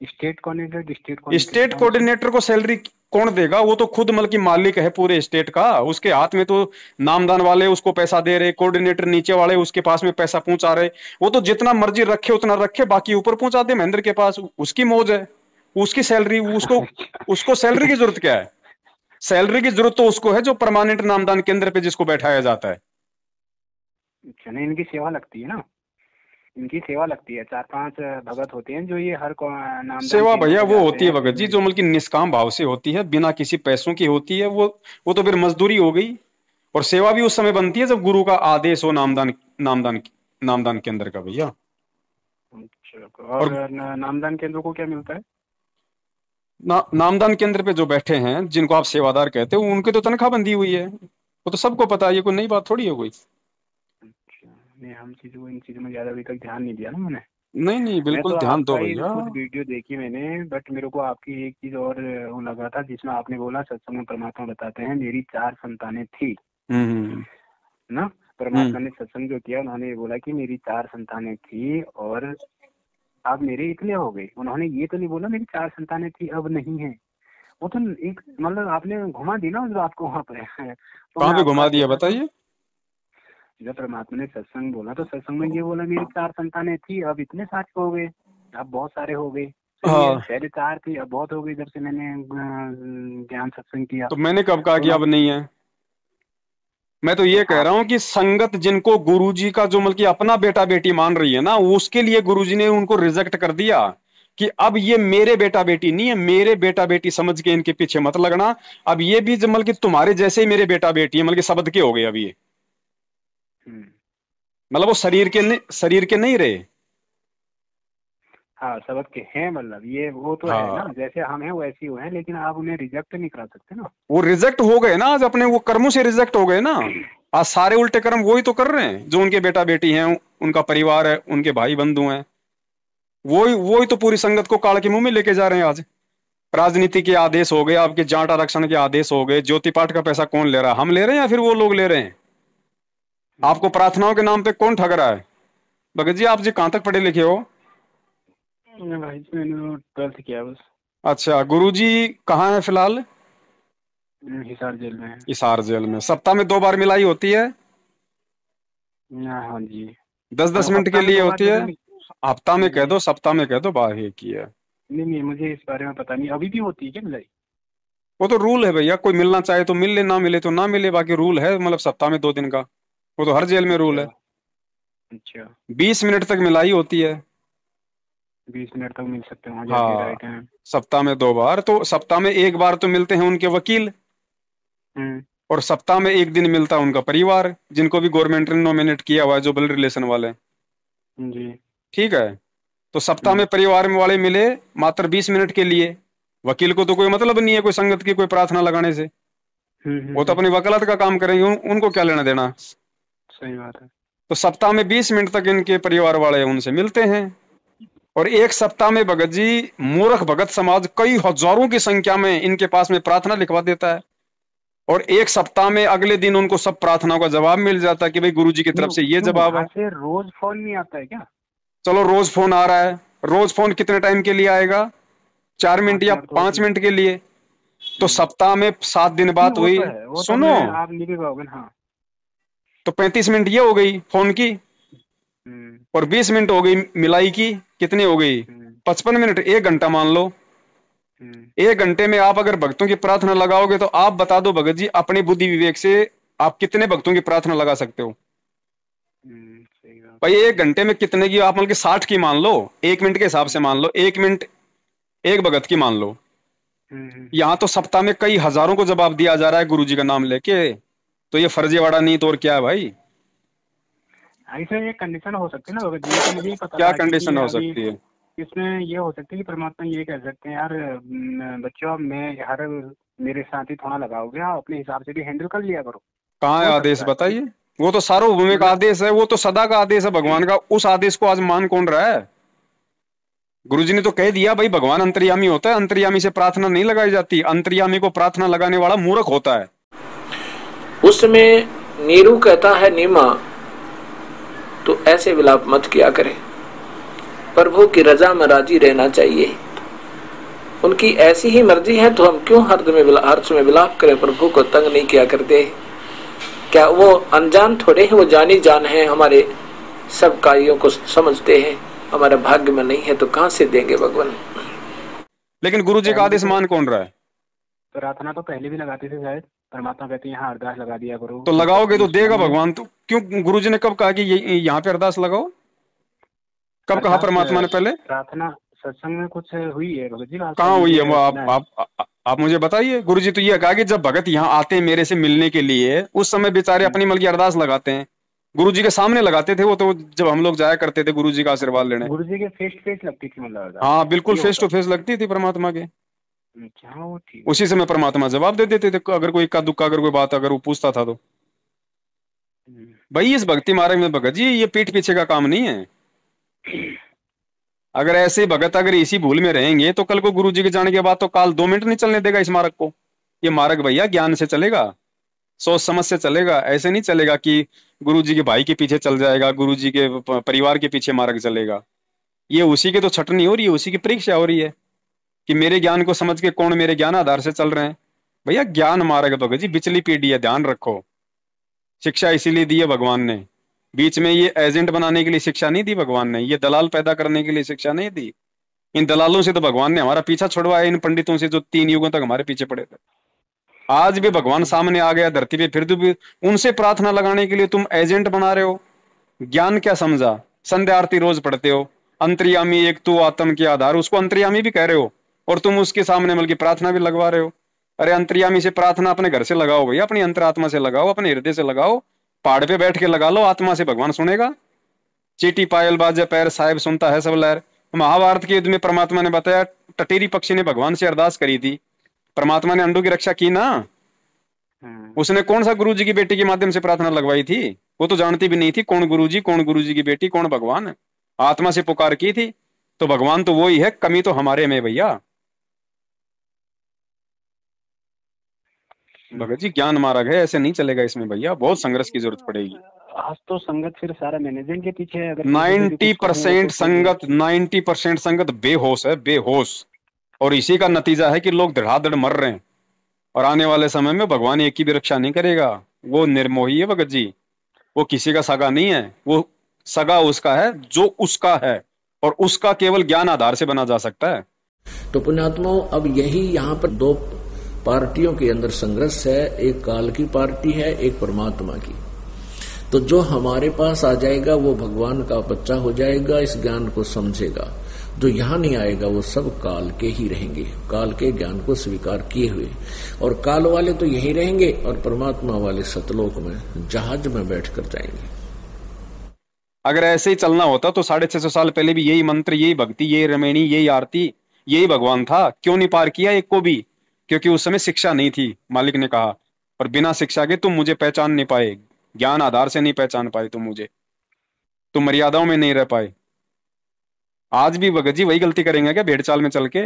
स्टेट कोऑर्डिनेटर, स्टेट कोऑर्डिनेटर को सैलरी कौन देगा? वो तो खुद मतलब की मालिक है पूरे स्टेट का, उसके हाथ में तो नामदान वाले उसको पैसा दे रहे, कोऑर्डिनेटर नीचे वाले उसके पास में पैसा पहुंचा रहे। वो तो जितना मर्जी रखे उतना रखे, बाकी ऊपर पहुंचा दे महेंद्र के पास, उसकी मौज है, उसकी सैलरी, उसको सैलरी की जरूरत क्या है? सैलरी की जरूरत तो उसको है जो परमानेंट नामदान केंद्र पे जिसको बैठाया जाता है। अच्छा, नहीं इनकी सेवा लगती है ना, इनकी सेवा लगती है। 4-5 भगत होते हैं जो ये हर नाम सेवा भैया वो होती है भगत जी जो मतलब की निष्काम भाव से होती है, बिना किसी पैसों की होती है। वो तो फिर मजदूरी हो गई। और सेवा भी उस समय बनती है जब गुरु का आदेश हो नामदान केंद्र का भैया। अच्छा, और नामदान केंद्र को क्या मिलता है? नामदान केंद्र पे जो बैठे हैं, जिनको आप सेवादार कहते हो, उनकी तो तनख्वाह बंधी हुई है, वो तो सबको पता है, ये कोई नई बात थोड़ी है कोई। नहीं, हम इन चीजों में ज्यादा अभी तक ध्यान नहीं दिया ना मैंने। नहीं बिल्कुल तो ध्यान दो भैया। वीडियो देखी मैंने, बट मेरे को आपकी एक चीज और वो लगा था, जिसमें आपने बोला सत्संग में परमात्मा बताते हैं मेरी 4 संतानें थी ना। परमात्मा ने सत्संग जो किया, उन्होंने ये बोला कि मेरी 4 संतानें थी और अब मेरे इतने हो गए। उन्होंने ये तो नहीं बोला मेरी 4 संतानें थी अब नहीं है। वो तो एक मतलब आपने घुमा दी ना उस बात को वहां पे। कहाँ पे घुमा दिया बताइए? जब परमात्मा ने सत्संग बोला तो सत्संग में ये बोला मेरी 4 संतानें थी अब इतने सारे हो गए, अब बहुत सारे हो गए। पहले 4 थी अब बहुत हो गई जब से मैंने ज्ञान सत्संग किया। तो मैंने कब कहा कि अब नहीं है? मैं तो ये कह रहा हूँ कि संगत जिनको गुरुजी का जो मतलब कि अपना बेटा बेटी मान रही है ना, उसके लिए गुरुजी ने उनको रिजेक्ट कर दिया कि अब ये मेरे बेटा बेटी नहीं है, मेरे बेटा बेटी समझ के इनके पीछे मत लगना। अब ये भी जब मतलब कि तुम्हारे जैसे ही मेरे बेटा बेटी है, मतलब कि शब्द के हो गए अब ये, मतलब वो शरीर के नहीं रहे। हाँ, सबक के हैं, मतलब ये वो तो है हाँ, ना, जैसे हम हैं वैसे ही वो हैं, लेकिन आप उन्हें रिजेक्ट नहीं करा सकते ना। वो रिजेक्ट हो गए ना, आज अपने वो कर्मों से रिजेक्ट हो गए ना। आज सारे उल्टे कर्म वही तो कर रहे हैं, जो उनके बेटा बेटी हैं, उनका परिवार है, उनके भाई बंधु हैं, वही तो पूरी संगत को काल के मुंह में लेके जा रहे हैं आज। राजनीति के आदेश हो गए, आपके जाट आरक्षण के आदेश हो गए, ज्योति पाठ का पैसा कौन ले रहा है, हम ले रहे हैं या फिर वो लोग ले रहे हैं? आपको प्रार्थनाओं के नाम पे कौन ठग रहा है? भगत जी, आप जी कहाँ तक पढ़े लिखे हो? भाई जी, मैंने 12th किया बस। अच्छा, गुरुजी कहाँ है फिलहाल? हिसार जेल में है। हिसार जेल में। सप्ताह में 2 बार मिलाई होती है? हाँ जी। 10-10 मिनट हफ्ता के में लिए 2 बार होती है? जैसे नहीं। हफ्ता में कह दो, सप्ताह में कह दो, बार एक ही है। नहीं, मुझे इस बारे में पता नहीं, अभी भी होती है क्या मिलाई? वो तो रूल है भैया, कोई मिलना चाहे तो मिल ले, ना मिले तो ना मिले, बाकी रूल है, मतलब सप्ताह में 2 दिन का, वो तो हर जेल में रूल है। अच्छा, 20 मिनट तक मिलाई होती है। 20 मिनट तक मिल सकते हैं वहाँ जाके, हाँ, राइट है। सप्ताह में 2 बार, तो सप्ताह में 1 बार तो मिलते हैं उनके वकील, और सप्ताह में 1 दिन मिलता है उनका परिवार, जिनको भी गवर्नमेंट ने नॉमिनेट किया हुआ है, जो ब्लड रिलेशन वाले। जी। ठीक है, तो सप्ताह में परिवार में वाले मिले मात्र 20 मिनट के लिए। वकील को तो कोई मतलब नहीं है कोई संगत की कोई प्रार्थना लगाने से, वो तो अपनी वकालत का काम करेंगे, उनको क्या लेना देना। सही बात है। तो सप्ताह में 20 मिनट तक इनके परिवार वाले उनसे मिलते हैं, और एक सप्ताह में भगत जी मूर्ख भगत समाज कई हजारों की संख्या में इनके पास में प्रार्थना लिखवा देता है, और एक सप्ताह में अगले दिन उनको सब प्रार्थनाओं का जवाब मिल जाता है कि भाई गुरुजी की तरफ से ये जवाब है। फिर रोज फोन नहीं आता है क्या? चलो रोज फोन आ रहा है, रोज फोन कितने टाइम के लिए आएगा? 4 मिनट या 5 मिनट के लिए। तो सप्ताह में 7 दिन बात हुई, सुनो, आप नहीं भी पाओगे। हाँ, तो 35 मिनट ये हो गई फोन की, और 20 मिनट हो गई मिलाई की, कितनी हो गई? 55 मिनट। 1 घंटा मान लो, 1 घंटे में आप अगर भक्तों की प्रार्थना लगाओगे तो आप बता दो भगत जी, अपने बुद्धि विवेक से आप कितने भक्तों की प्रार्थना लगा सकते हो? भाई 1 घंटे में कितने की, आप मान के 60 की मान लो, 1 मिनट के हिसाब से मान लो, 1 मिनट 1 भगत की मान लो। यहाँ तो सप्ताह में कई हजारों को जवाब दिया जा रहा है गुरुजी का नाम लेके, तो ये फर्जीवाड़ा नहीं तो और क्या है भाई? ऐसे ये कंडीशन हो सकती है ना भगत जी, तो मुझे पता क्या कंडीशन हो सकती है? इसमें ये हो सकती है कि परमात्मा ये कह सकते हैं, यार बच्चों, मैं हर मेरे साथ ही थोड़ा लगाओगे, आप अपने हिसाब से भी हैंडल कर लिया करो। कहाँ है आदेश बताइए? वो तो सार्वभौमिक आदेश है, वो तो सदा का आदेश है भगवान का, उस आदेश को आज मान कौन रहा है? गुरुजी ने तो कह दिया भाई, भगवान अंतर्यामी होता है, अंतर्यामी से प्रार्थना नहीं लगाई जाती, अंतर्यामी को प्रार्थना लगाने वाला मूर्ख होता है। उसमें नीरू कहता है नीमा, तो ऐसे विलाप मत किया करें, प्रभु की रजा में राजी रहना चाहिए, उनकी ऐसी ही मर्जी है तो हम क्यों हर्ष में विलाप करें, प्रभु को तंग नहीं किया करते। क्या वो अनजान थोड़े हैं, वो जानी जान है, हमारे सब कार्यों को समझते हैं, हमारे भाग्य में नहीं है तो कहां से देंगे भगवान। लेकिन गुरुजी का आदेश मान कौन रहा है? प्रार्थना तो पहले भी लगाते थे शायद, परमात्मा कहते हैं यहाँ अरदास लगा दिया करो, तो लगाओगे तो देगा भगवान। तो क्यों गुरुजी ने कब कहा कि यहाँ पे अरदास लगाओ? कब कहा परमात्मा ने? पहले प्रार्थना सत्संग में कुछ हुई है भगत जी? कहाँ हुई है वो? आप मुझे बताइए। गुरुजी तो ये कहा कि जब भगत यहाँ आते हैं मेरे से मिलने के लिए, उस समय बेचारे अपनी मल की अरदास लगाते हैं, गुरुजी के सामने लगाते थे वो तो, जब हम लोग जाया करते थे गुरुजी का आशीर्वाद लेने। गुरुजी के फेस टू फेस लगती थी मतलब? हाँ बिल्कुल, फेस टू फेस लगती थी परमात्मा के। उसी समय परमात्मा जवाब दे देते थे, अगर कोई इक्का दुक्का अगर कोई बात अगर वो पूछता था तो। भाई इस भक्ति मार्ग में भगत जी ये पीठ पीछे का काम नहीं है। अगर ऐसे भगत अगर इसी भूल में रहेंगे तो कल को गुरुजी के जाने के बाद तो काल 2 मिनट नहीं चलने देगा इस मार्ग को। ये मार्ग भैया ज्ञान से चलेगा, सोच समझ से चलेगा, ऐसे नहीं चलेगा कि गुरुजी के भाई के पीछे चल जाएगा, गुरुजी के परिवार के पीछे मार्ग चलेगा। ये उसी के तो छटनी हो रही है, उसी की परीक्षा हो रही है कि मेरे ज्ञान को समझ के कौन मेरे ज्ञान आधार से चल रहे हैं। भैया ज्ञान मार्ग भगत जी बिचली पीढ़ी है, ध्यान रखो। शिक्षा इसीलिए दी है भगवान ने, बीच में ये एजेंट बनाने के लिए शिक्षा नहीं दी भगवान ने, ये दलाल पैदा करने के लिए शिक्षा नहीं दी। इन दलालों से तो भगवान ने हमारा पीछा छुड़वाया, इन पंडितों से जो 3 युगों तक हमारे पीछे पड़े थे। आज भी भगवान सामने आ गया धरती पे, फिर भी उनसे प्रार्थना लगाने के लिए तुम एजेंट बना रहे हो। ज्ञान क्या समझा? संध्या आरती रोज पढ़ते हो, अंतर्यामी एक तू आत्म के आधार, उसको अंतर्यामी भी कह रहे हो और तुम उसके सामने बल्कि प्रार्थना भी लगवा रहे हो। अरे अंतर्यामी से प्रार्थना अपने घर से लगाओ भैया, अपनी अंतरात्मा से लगाओ, अपने हृदय से लगाओ, पहाड़ पे बैठ के लगा लो, आत्मा से भगवान सुनेगा। चीटी पायल बाजे पैर साहिब सुनता है सब लहर। महाभारत के युद्ध में परमात्मा ने बताया, टटेरी पक्षी ने भगवान से अरदास करी थी, परमात्मा ने अंडों की रक्षा की ना। उसने कौन सा गुरुजी की बेटी के माध्यम से प्रार्थना लगवाई थी? वो तो जानती भी नहीं थी कौन गुरुजी, कौन गुरुजी की बेटी, कौन भगवान। आत्मा से पुकार की थी। तो भगवान तो वो ही है, कमी तो हमारे में भैया। भगत जी ज्ञान मार्ग है, ऐसे नहीं चलेगा इसमें भैया, बहुत संघर्ष की जरूरत पड़ेगी। आज तो संगत फिर सारा मैनेजमेंट के पीछे है। अगर 90% संगत, 90% संगत बेहोश है, बेहोश। और इसी का नतीजा है कि लोग धड़ाधड़ मर रहे हैं। और आने वाले समय में भगवान एक की भी रक्षा नहीं करेगा। वो निर्मोही है भगत जी, वो किसी का सगा नहीं है। वो सगा उसका है जो उसका है, और उसका केवल ज्ञान आधार से बना जा सकता है। तो पुण्यात्माओं, अब यही यहाँ पर दो पार्टियों के अंदर संघर्ष है, एक काल की पार्टी है, एक परमात्मा की। तो जो हमारे पास आ जाएगा वो भगवान का बच्चा हो जाएगा, इस ज्ञान को समझेगा। जो यहाँ नहीं आएगा वो सब काल के ही रहेंगे, काल के ज्ञान को स्वीकार किए हुए। और काल वाले तो यही रहेंगे और परमात्मा वाले सतलोक में जहाज में बैठकर जाएंगे। अगर ऐसे ही चलना होता तो 650 साल पहले भी यही मंत्र, यही भक्ति, यही रमणी, यही आरती, यही भगवान था। क्यों नहीं पार किया एक को भी? क्योंकि उस समय शिक्षा नहीं थी। मालिक ने कहा, और बिना शिक्षा के तुम मुझे पहचान नहीं पाए, ज्ञान आधार से नहीं पहचान पाए तुम मुझे, तुम मर्यादाओं में नहीं रह पाए। आज भी भगत जी वही गलती करेंगे क्या भेड़ चाल में चल के?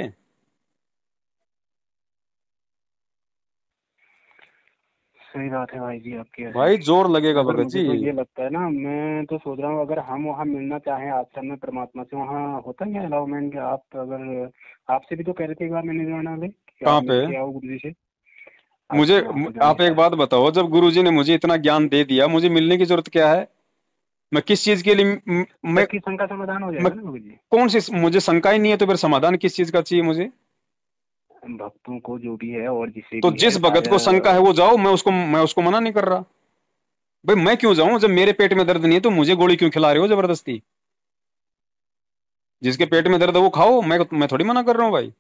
सही बात है भाई जी आपकी। भाई जोर लगेगा भगत मुझे जी। तो ये लगता है ना, मैं तो सोच रहा हूँ अगर हम वहाँ मिलना चाहें आश्रम में परमात्मा से, वहाँ होता है अलाउमेंट? आप अगर, आपसे भी तो कह रहे थे एक बार मैंने जाना है, कहाँ पे? आओ गुरु जी से। मुझे आप एक बात बताओ, जब गुरुजी ने मुझे इतना ज्ञान दे दिया, मुझे मिलने की जरूरत क्या है? मैं किस चीज के लिए मैं शंका समाधान हो जाएगा ना गुरु जी। कौन सी, मुझे शंका ही नहीं है तो फिर समाधान किस चीज का चाहिए मुझे? भक्तों को जो भी है और जिसे तो भी जिस भगत को शंका है वो जाओ, मैं उसको मना नहीं कर रहा। भाई मैं क्यों जाऊं? जब मेरे पेट में दर्द नहीं है तो मुझे गोली क्यों खिला रहे हो जबरदस्ती? जिसके पेट में दर्द है वो खाओ, मैं थोड़ी मना कर रहा हूँ भाई।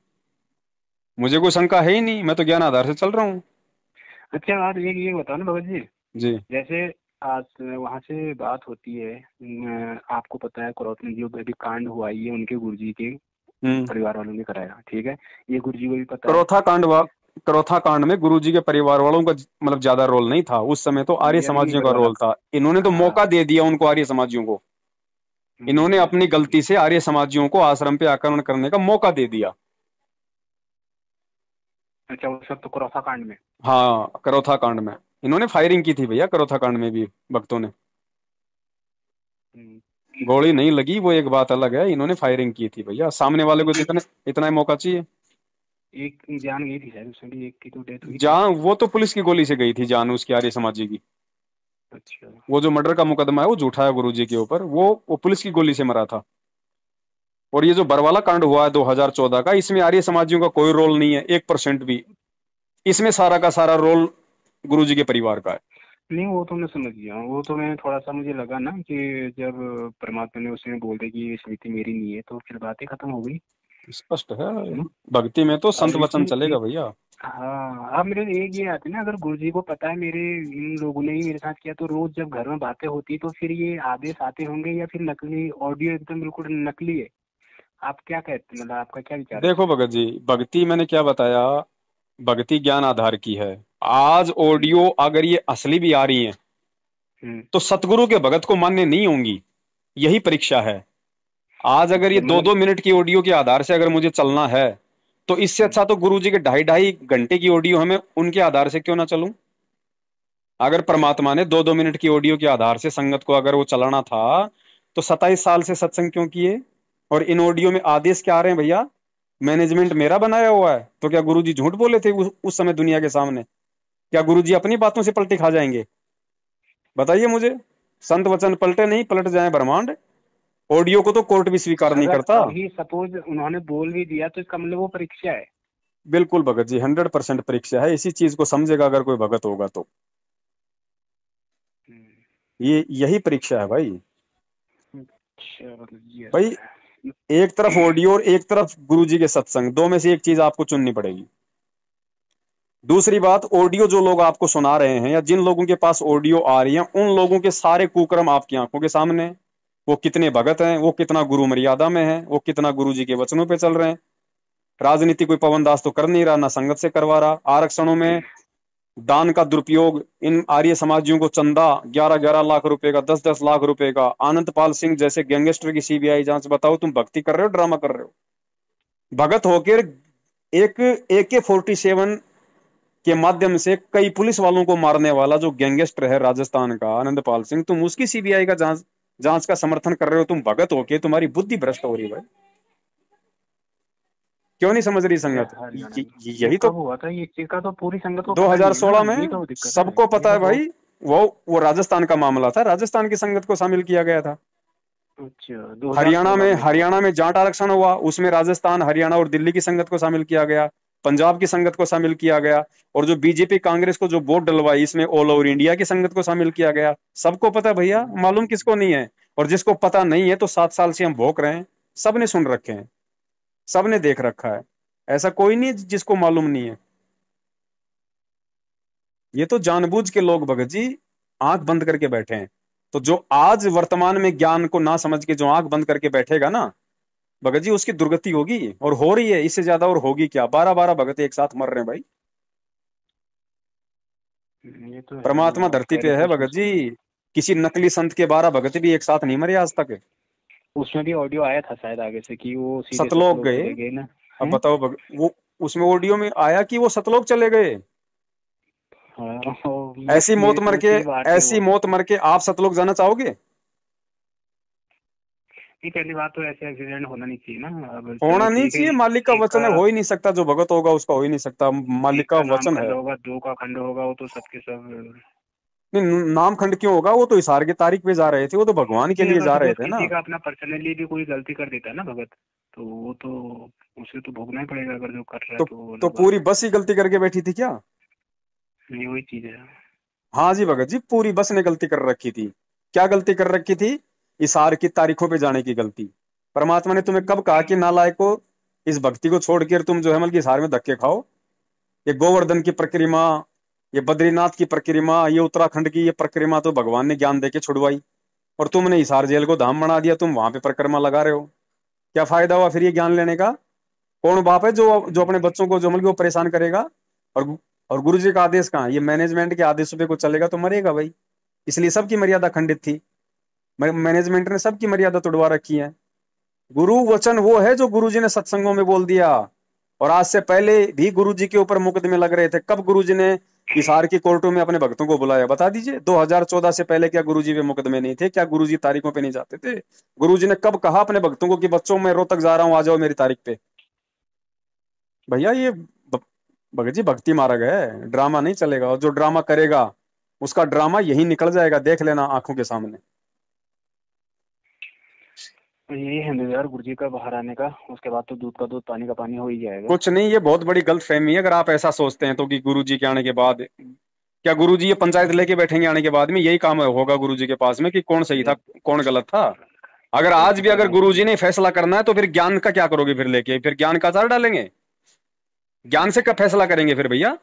मुझे कोई शंका है ही नहीं, मैं तो ज्ञान आधार से चल रहा हूँ। अच्छा आप ये बताओ ना भगत जी, जी जैसे आज वहाँ से बात होती है, आपको पता है क्रोथ में जो अभी कांड हुआ ये उनके गुरुजी के परिवार वालों ने कराया, ठीक है, ये गुरुजी को भी पता है। करोथा कांड में गुरुजी के परिवार वालों का मतलब ज्यादा रोल नहीं था उस समय, तो आर्य समाजियों का रोल था। इन्होंने तो मौका दे दिया उनको, आर्य समाजियों को। इन्होंने अपनी गलती से आर्य समाजियों को आश्रम पे आक्रमण करने का मौका दे दिया। अच्छा वो सब तो करोथा कांड में? हाँ करोथा कांड में इन्होंने फायरिंग की थी भैया। करोथा कांड में भी भक्तों ने, गोली नहीं लगी वो एक बात अलग है, इन्होंने फायरिंग की थी भैया। सामने वाले को इतना ही मौका चाहिए। एक जान गई थी शायद उसमें भी, एक की तो डेथ हुई। जान वो तो पुलिस की गोली से गई थी जान उसकी, आर्य समाजी की। अच्छा वो जो मर्डर का मुकदमा है वो झूठा है गुरुजी के ऊपर, वो पुलिस की गोली से मरा था। और ये जो बरवाला कांड हुआ है 2014 का, इसमें आर्य समाजियों का कोई रोल नहीं है 1% भी। इसमें सारा का सारा रोल गुरुजी के परिवार का है। नहीं वो तो मैं समझ गया, वो तो मैं थोड़ा सा मुझे लगा ना कि जब परमात्मा ने उसमें बोल दिया कि ये स्मृति मेरी नहीं है तो फिर बातें खत्म हो गई। स्पष्ट है, भक्ति में तो संत वचन चलेगा भैया। हाँ अब मेरे एक ये आती ना, अगर गुरुजी को पता है मेरे इन लोगों ने ही मेरे साथ किया, तो रोज जब घर में बातें होती तो फिर ये आदेश आते होंगे या फिर नकली ऑडियो एकदम बिल्कुल नकली है? आप क्या कहते हैं, मतलब आपका क्या विचार? देखो भगत जी, भक्ति मैंने क्या बताया, भक्ति ज्ञान आधार की है। आज ऑडियो अगर ये असली भी आ रही है तो सतगुरु के भगत को मान्य नहीं होंगी, यही परीक्षा है। आज अगर ये 2-2 मिनट की ऑडियो के आधार से अगर मुझे चलना है तो इससे अच्छा तो गुरुजी के 2.5 घंटे की ऑडियो हमें उनके आधार से क्यों ना चलूं। अगर परमात्मा ने 2-2 मिनट की ऑडियो के आधार से संगत को अगर वो चलाना था तो 27 साल से सत्संग क्यों किए? और इन ऑडियो में आदेश क्या आ रहे हैं भैया? मैनेजमेंट मेरा बनाया हुआ है। तो क्या गुरुजी झूठ बोले थे उस समय दुनिया के सामने? क्या गुरुजी अपनी बातों से पलटी खा जाएंगे? बताइए मुझे। संत वचन पलटे नहीं, पलट जाए ब्रह्मांड। ऑडियो को तो कोर्ट भी स्वीकार नहीं करता। अभी सपोज उन्होंने बोल भी दिया तो इसका मतलब वो परीक्षा है। बिल्कुल भगत जी, 100% परीक्षा है। इसी चीज को समझेगा अगर कोई भगत होगा तो। ये यही परीक्षा है भाई। अच्छा भाई एक तरफ ऑडियो और एक तरफ गुरुजी के सत्संग, दो में से एक चीज आपको चुननी पड़ेगी। दूसरी बात, ऑडियो जो लोग आपको सुना रहे हैं या जिन लोगों के पास ऑडियो आ रही है, उन लोगों के सारे कुकर्म आपकी आंखों के सामने हैं। वो कितने भगत हैं, वो कितना गुरु मर्यादा में है, वो कितना गुरु जी के वचनों पे चल रहे हैं। राजनीति कोई पवनदास तो कर नहीं रहा, ना संगत से करवा रहा। आरक्षणों में दान का दुरुपयोग, इन आर्य समाजियों को चंदा 11-11 लाख रुपए का, 10-10 लाख रुपए का, आनंद पाल सिंह जैसे गैंगस्टर की सीबीआई जांच। बताओ, तुम भक्ति कर रहे हो, ड्रामा कर रहे हो? भगत होकर एक AK-47 के माध्यम से कई पुलिस वालों को मारने वाला जो गैंगस्टर है राजस्थान का आनंद पाल सिंह, तुम उसकी सीबीआई का जांच का समर्थन कर रहे हो। तुम भगत होके, तुम्हारी बुद्धि भ्रष्ट हो रही है भाई। क्यों नहीं समझ रही संगत? यही तो हुआ था, ये चीज का तो पूरी संगत को 2016 में सबको पता है भाई। वो राजस्थान का मामला था, राजस्थान की संगत को शामिल किया गया था। अच्छा, हरियाणा में जाट आरक्षण हुआ, उसमें राजस्थान, हरियाणा और दिल्ली की संगत को शामिल किया गया, पंजाब की संगत को शामिल किया गया, और जो बीजेपी कांग्रेस को जो वोट डलवाई, इसमें ऑल ओवर इंडिया की संगत को शामिल किया गया। सबको पता है भैया, मालूम किसको नहीं है? और जिसको पता नहीं है तो 7 साल से हम भोंक रहे हैं, सबने सुन रखे हैं, सबने देख रखा है। ऐसा कोई नहीं जिसको मालूम नहीं है। ये तो जानबूझ के लोग भगत जी आंख बंद करके बैठे हैं। तो जो आज वर्तमान में ज्ञान को ना समझ के जो आंख बंद करके बैठेगा ना भगत जी, उसकी दुर्गति होगी, और हो रही है। इससे ज्यादा और होगी क्या? 12-12 भगत एक साथ मर रहे हैं भाई। ये तो परमात्मा धरती पे है भगत जी। किसी नकली संत के 12 भगत भी एक साथ नहीं मरे आज तक। उसमें भी ऑडियो आया था शायद आगे से कि वो सीधे सतलोक गए ना। अब बताओ वो उसमें ऑडियो में आया कि वो सतलोक चले गए। ऐसी मौत मर के आप सतलोक जाना चाहोगे? पहली बात तो ऐसे एक्सीडेंट होना नहीं चाहिए ना। होना नहीं चाहिए, मालिक का वचन है, हो ही नहीं सकता। जो भगत होगा उसका हो ही नहीं सकता, मालिक का वचन है। होगा, 2 का खंड होगा, वो तो सबके सब। नहीं, नाम खंड क्यों होगा? वो तो हिसार की तारीख पे जा रहे थे, वो तो भगवान के लिए जा रहे थे ना। किसी का अपना पर्सनली भी कोई गलती कर देता है ना भगत, तो वो तो उसे तो भोगना ही पड़ेगा अगर जो कर रहा है। तो पूरी बस ही गलती करके बैठी थी क्या? नहीं, वही चीज है। हाँ जी भगत जी, पूरी बस ने गलती कर रखी थी। क्या गलती कर रखी थी? हिसार की तारीखों पे जाने की गलती। परमात्मा ने तुम्हें कब कहा कि नालायको इस भक्ति को छोड़कर तुम जो है मतलब हिसार में धक्के खाओ? ये गोवर्धन की परिक्रमा, ये बद्रीनाथ की परिक्रमा, ये उत्तराखंड की ये परिक्रमा तो भगवान ने ज्ञान देके छुड़वाई, और तुमने हिसार जेल को धाम बना दिया। तुम वहां पे परिक्रमा लगा रहे हो, क्या फायदा हुआ फिर ये ज्ञान लेने का? कौन बाप है जो अपने बच्चों को जो मतलब वो परेशान करेगा? और गुरु जी का आदेश कहाँ? ये मैनेजमेंट के आदेशों पे कुछ चलेगा तो मरेगा भाई। इसलिए सबकी मर्यादा खंडित थी, मैनेजमेंट ने सबकी मर्यादा तोड़वा रखी है। गुरु वचन वो है जो गुरुजी ने सत्संगों में बोल दिया। और आज से पहले भी गुरुजी के ऊपर मुकदमे लग रहे थे। कब गुरुजी ने हिसार की कोर्टों में अपने भक्तों को बुलाया? बता दीजिए। 2014 से पहले क्या गुरुजी पे मुकदमे नहीं थे? क्या गुरुजी तारीखों पे नहीं जाते थे? गुरुजी ने कब कहा अपने भक्तों को कि बच्चों मैं रोहतक जा रहा हूं, आ जाओ मेरी तारीख पे? भैया ये भगत जी भक्ति मार्ग है, ड्रामा नहीं चलेगा। और जो ड्रामा करेगा उसका ड्रामा यही निकल जाएगा, देख लेना आंखों के सामने। यही है यार गुरु जी का बाहर आने का, उसके बाद तो दूध का दूध पानी का पानी हो ही जाएगा। कुछ नहीं, ये बहुत बड़ी गलत फहमी है अगर आप ऐसा सोचते हैं तो कि गुरुजी के आने के बाद क्या गुरुजी ये पंचायत लेके बैठेंगे? आने के बाद में यही काम होगा गुरुजी के पास में कि कौन सही था कौन गलत था? अगर आज भी अगर गुरुजी ने फैसला करना है तो फिर ज्ञान का क्या करोगे? फिर लेके फिर ज्ञान का अचार डालेंगे? ज्ञान से कब फैसला करेंगे फिर भैया?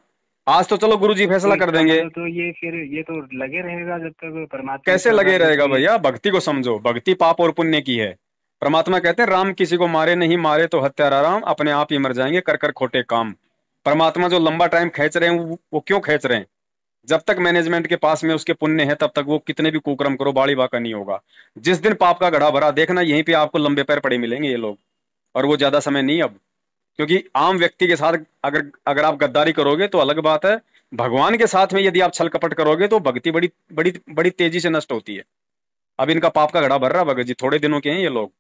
आज तो चलो गुरुजी फैसला कर देंगे, तो ये तो लगे रहेगा जब तक परमात्मा। कैसे लगे रहेगा भैया? भक्ति को समझो, भक्ति पाप और पुण्य की है। परमात्मा कहते हैं राम किसी को मारे नहीं, मारे तो हत्यारा राम, अपने आप ही मर जाएंगे कर कर खोटे काम। परमात्मा जो लंबा टाइम खींच रहे हैं वो क्यों खींच रहे हैं? जब तक मैनेजमेंट के पास में उसके पुण्य है तब तक वो कितने भी कुकर्म करो बाड़ी बाका नहीं होगा। जिस दिन पाप का घड़ा भरा देखना, यहीं पे आपको लंबे पैर पड़े मिलेंगे ये लोग। और वो ज्यादा समय नहीं अब, क्योंकि आम व्यक्ति के साथ अगर आप गद्दारी करोगे तो अलग बात है। भगवान के साथ में यदि आप छल कपट करोगे तो भक्ति बड़ी बड़ी बड़ी तेजी से नष्ट होती है। अब इनका पाप का घड़ा भर रहा भगत जी, थोड़े दिनों के हैं ये लोग,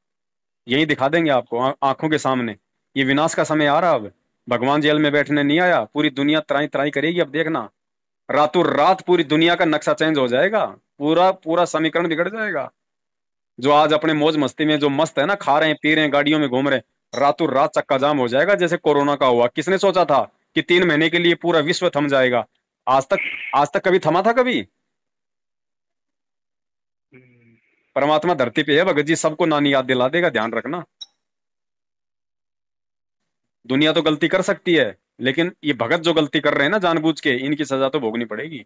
यही दिखा देंगे आपको आंखों के सामने। ये विनाश का समय आ रहा। अब भगवान जेल में बैठने नहीं आया, पूरी दुनिया त्राई त्राई करेगी। अब देखना, रातों रात पूरी दुनिया का नक्शा चेंज हो जाएगा, पूरा पूरा समीकरण बिगड़ जाएगा। जो आज अपने मौज मस्ती में जो मस्त है ना, खा रहे हैं पी रहे हैं गाड़ियों में घूम रहे हैं, रातों रात चक्का जाम हो जाएगा जैसे कोरोना का हुआ। किसने सोचा था कि 3 महीने के लिए पूरा विश्व थम जाएगा? आज तक कभी थमा था कभी? परमात्मा धरती पे है भगत जी, सबको नानी याद दिला देगा, ध्यान रखना। दुनिया तो गलती कर सकती है, लेकिन ये भगत जो गलती कर रहे हैं ना जानबूझ के, इनकी सजा तो भोगनी पड़ेगी।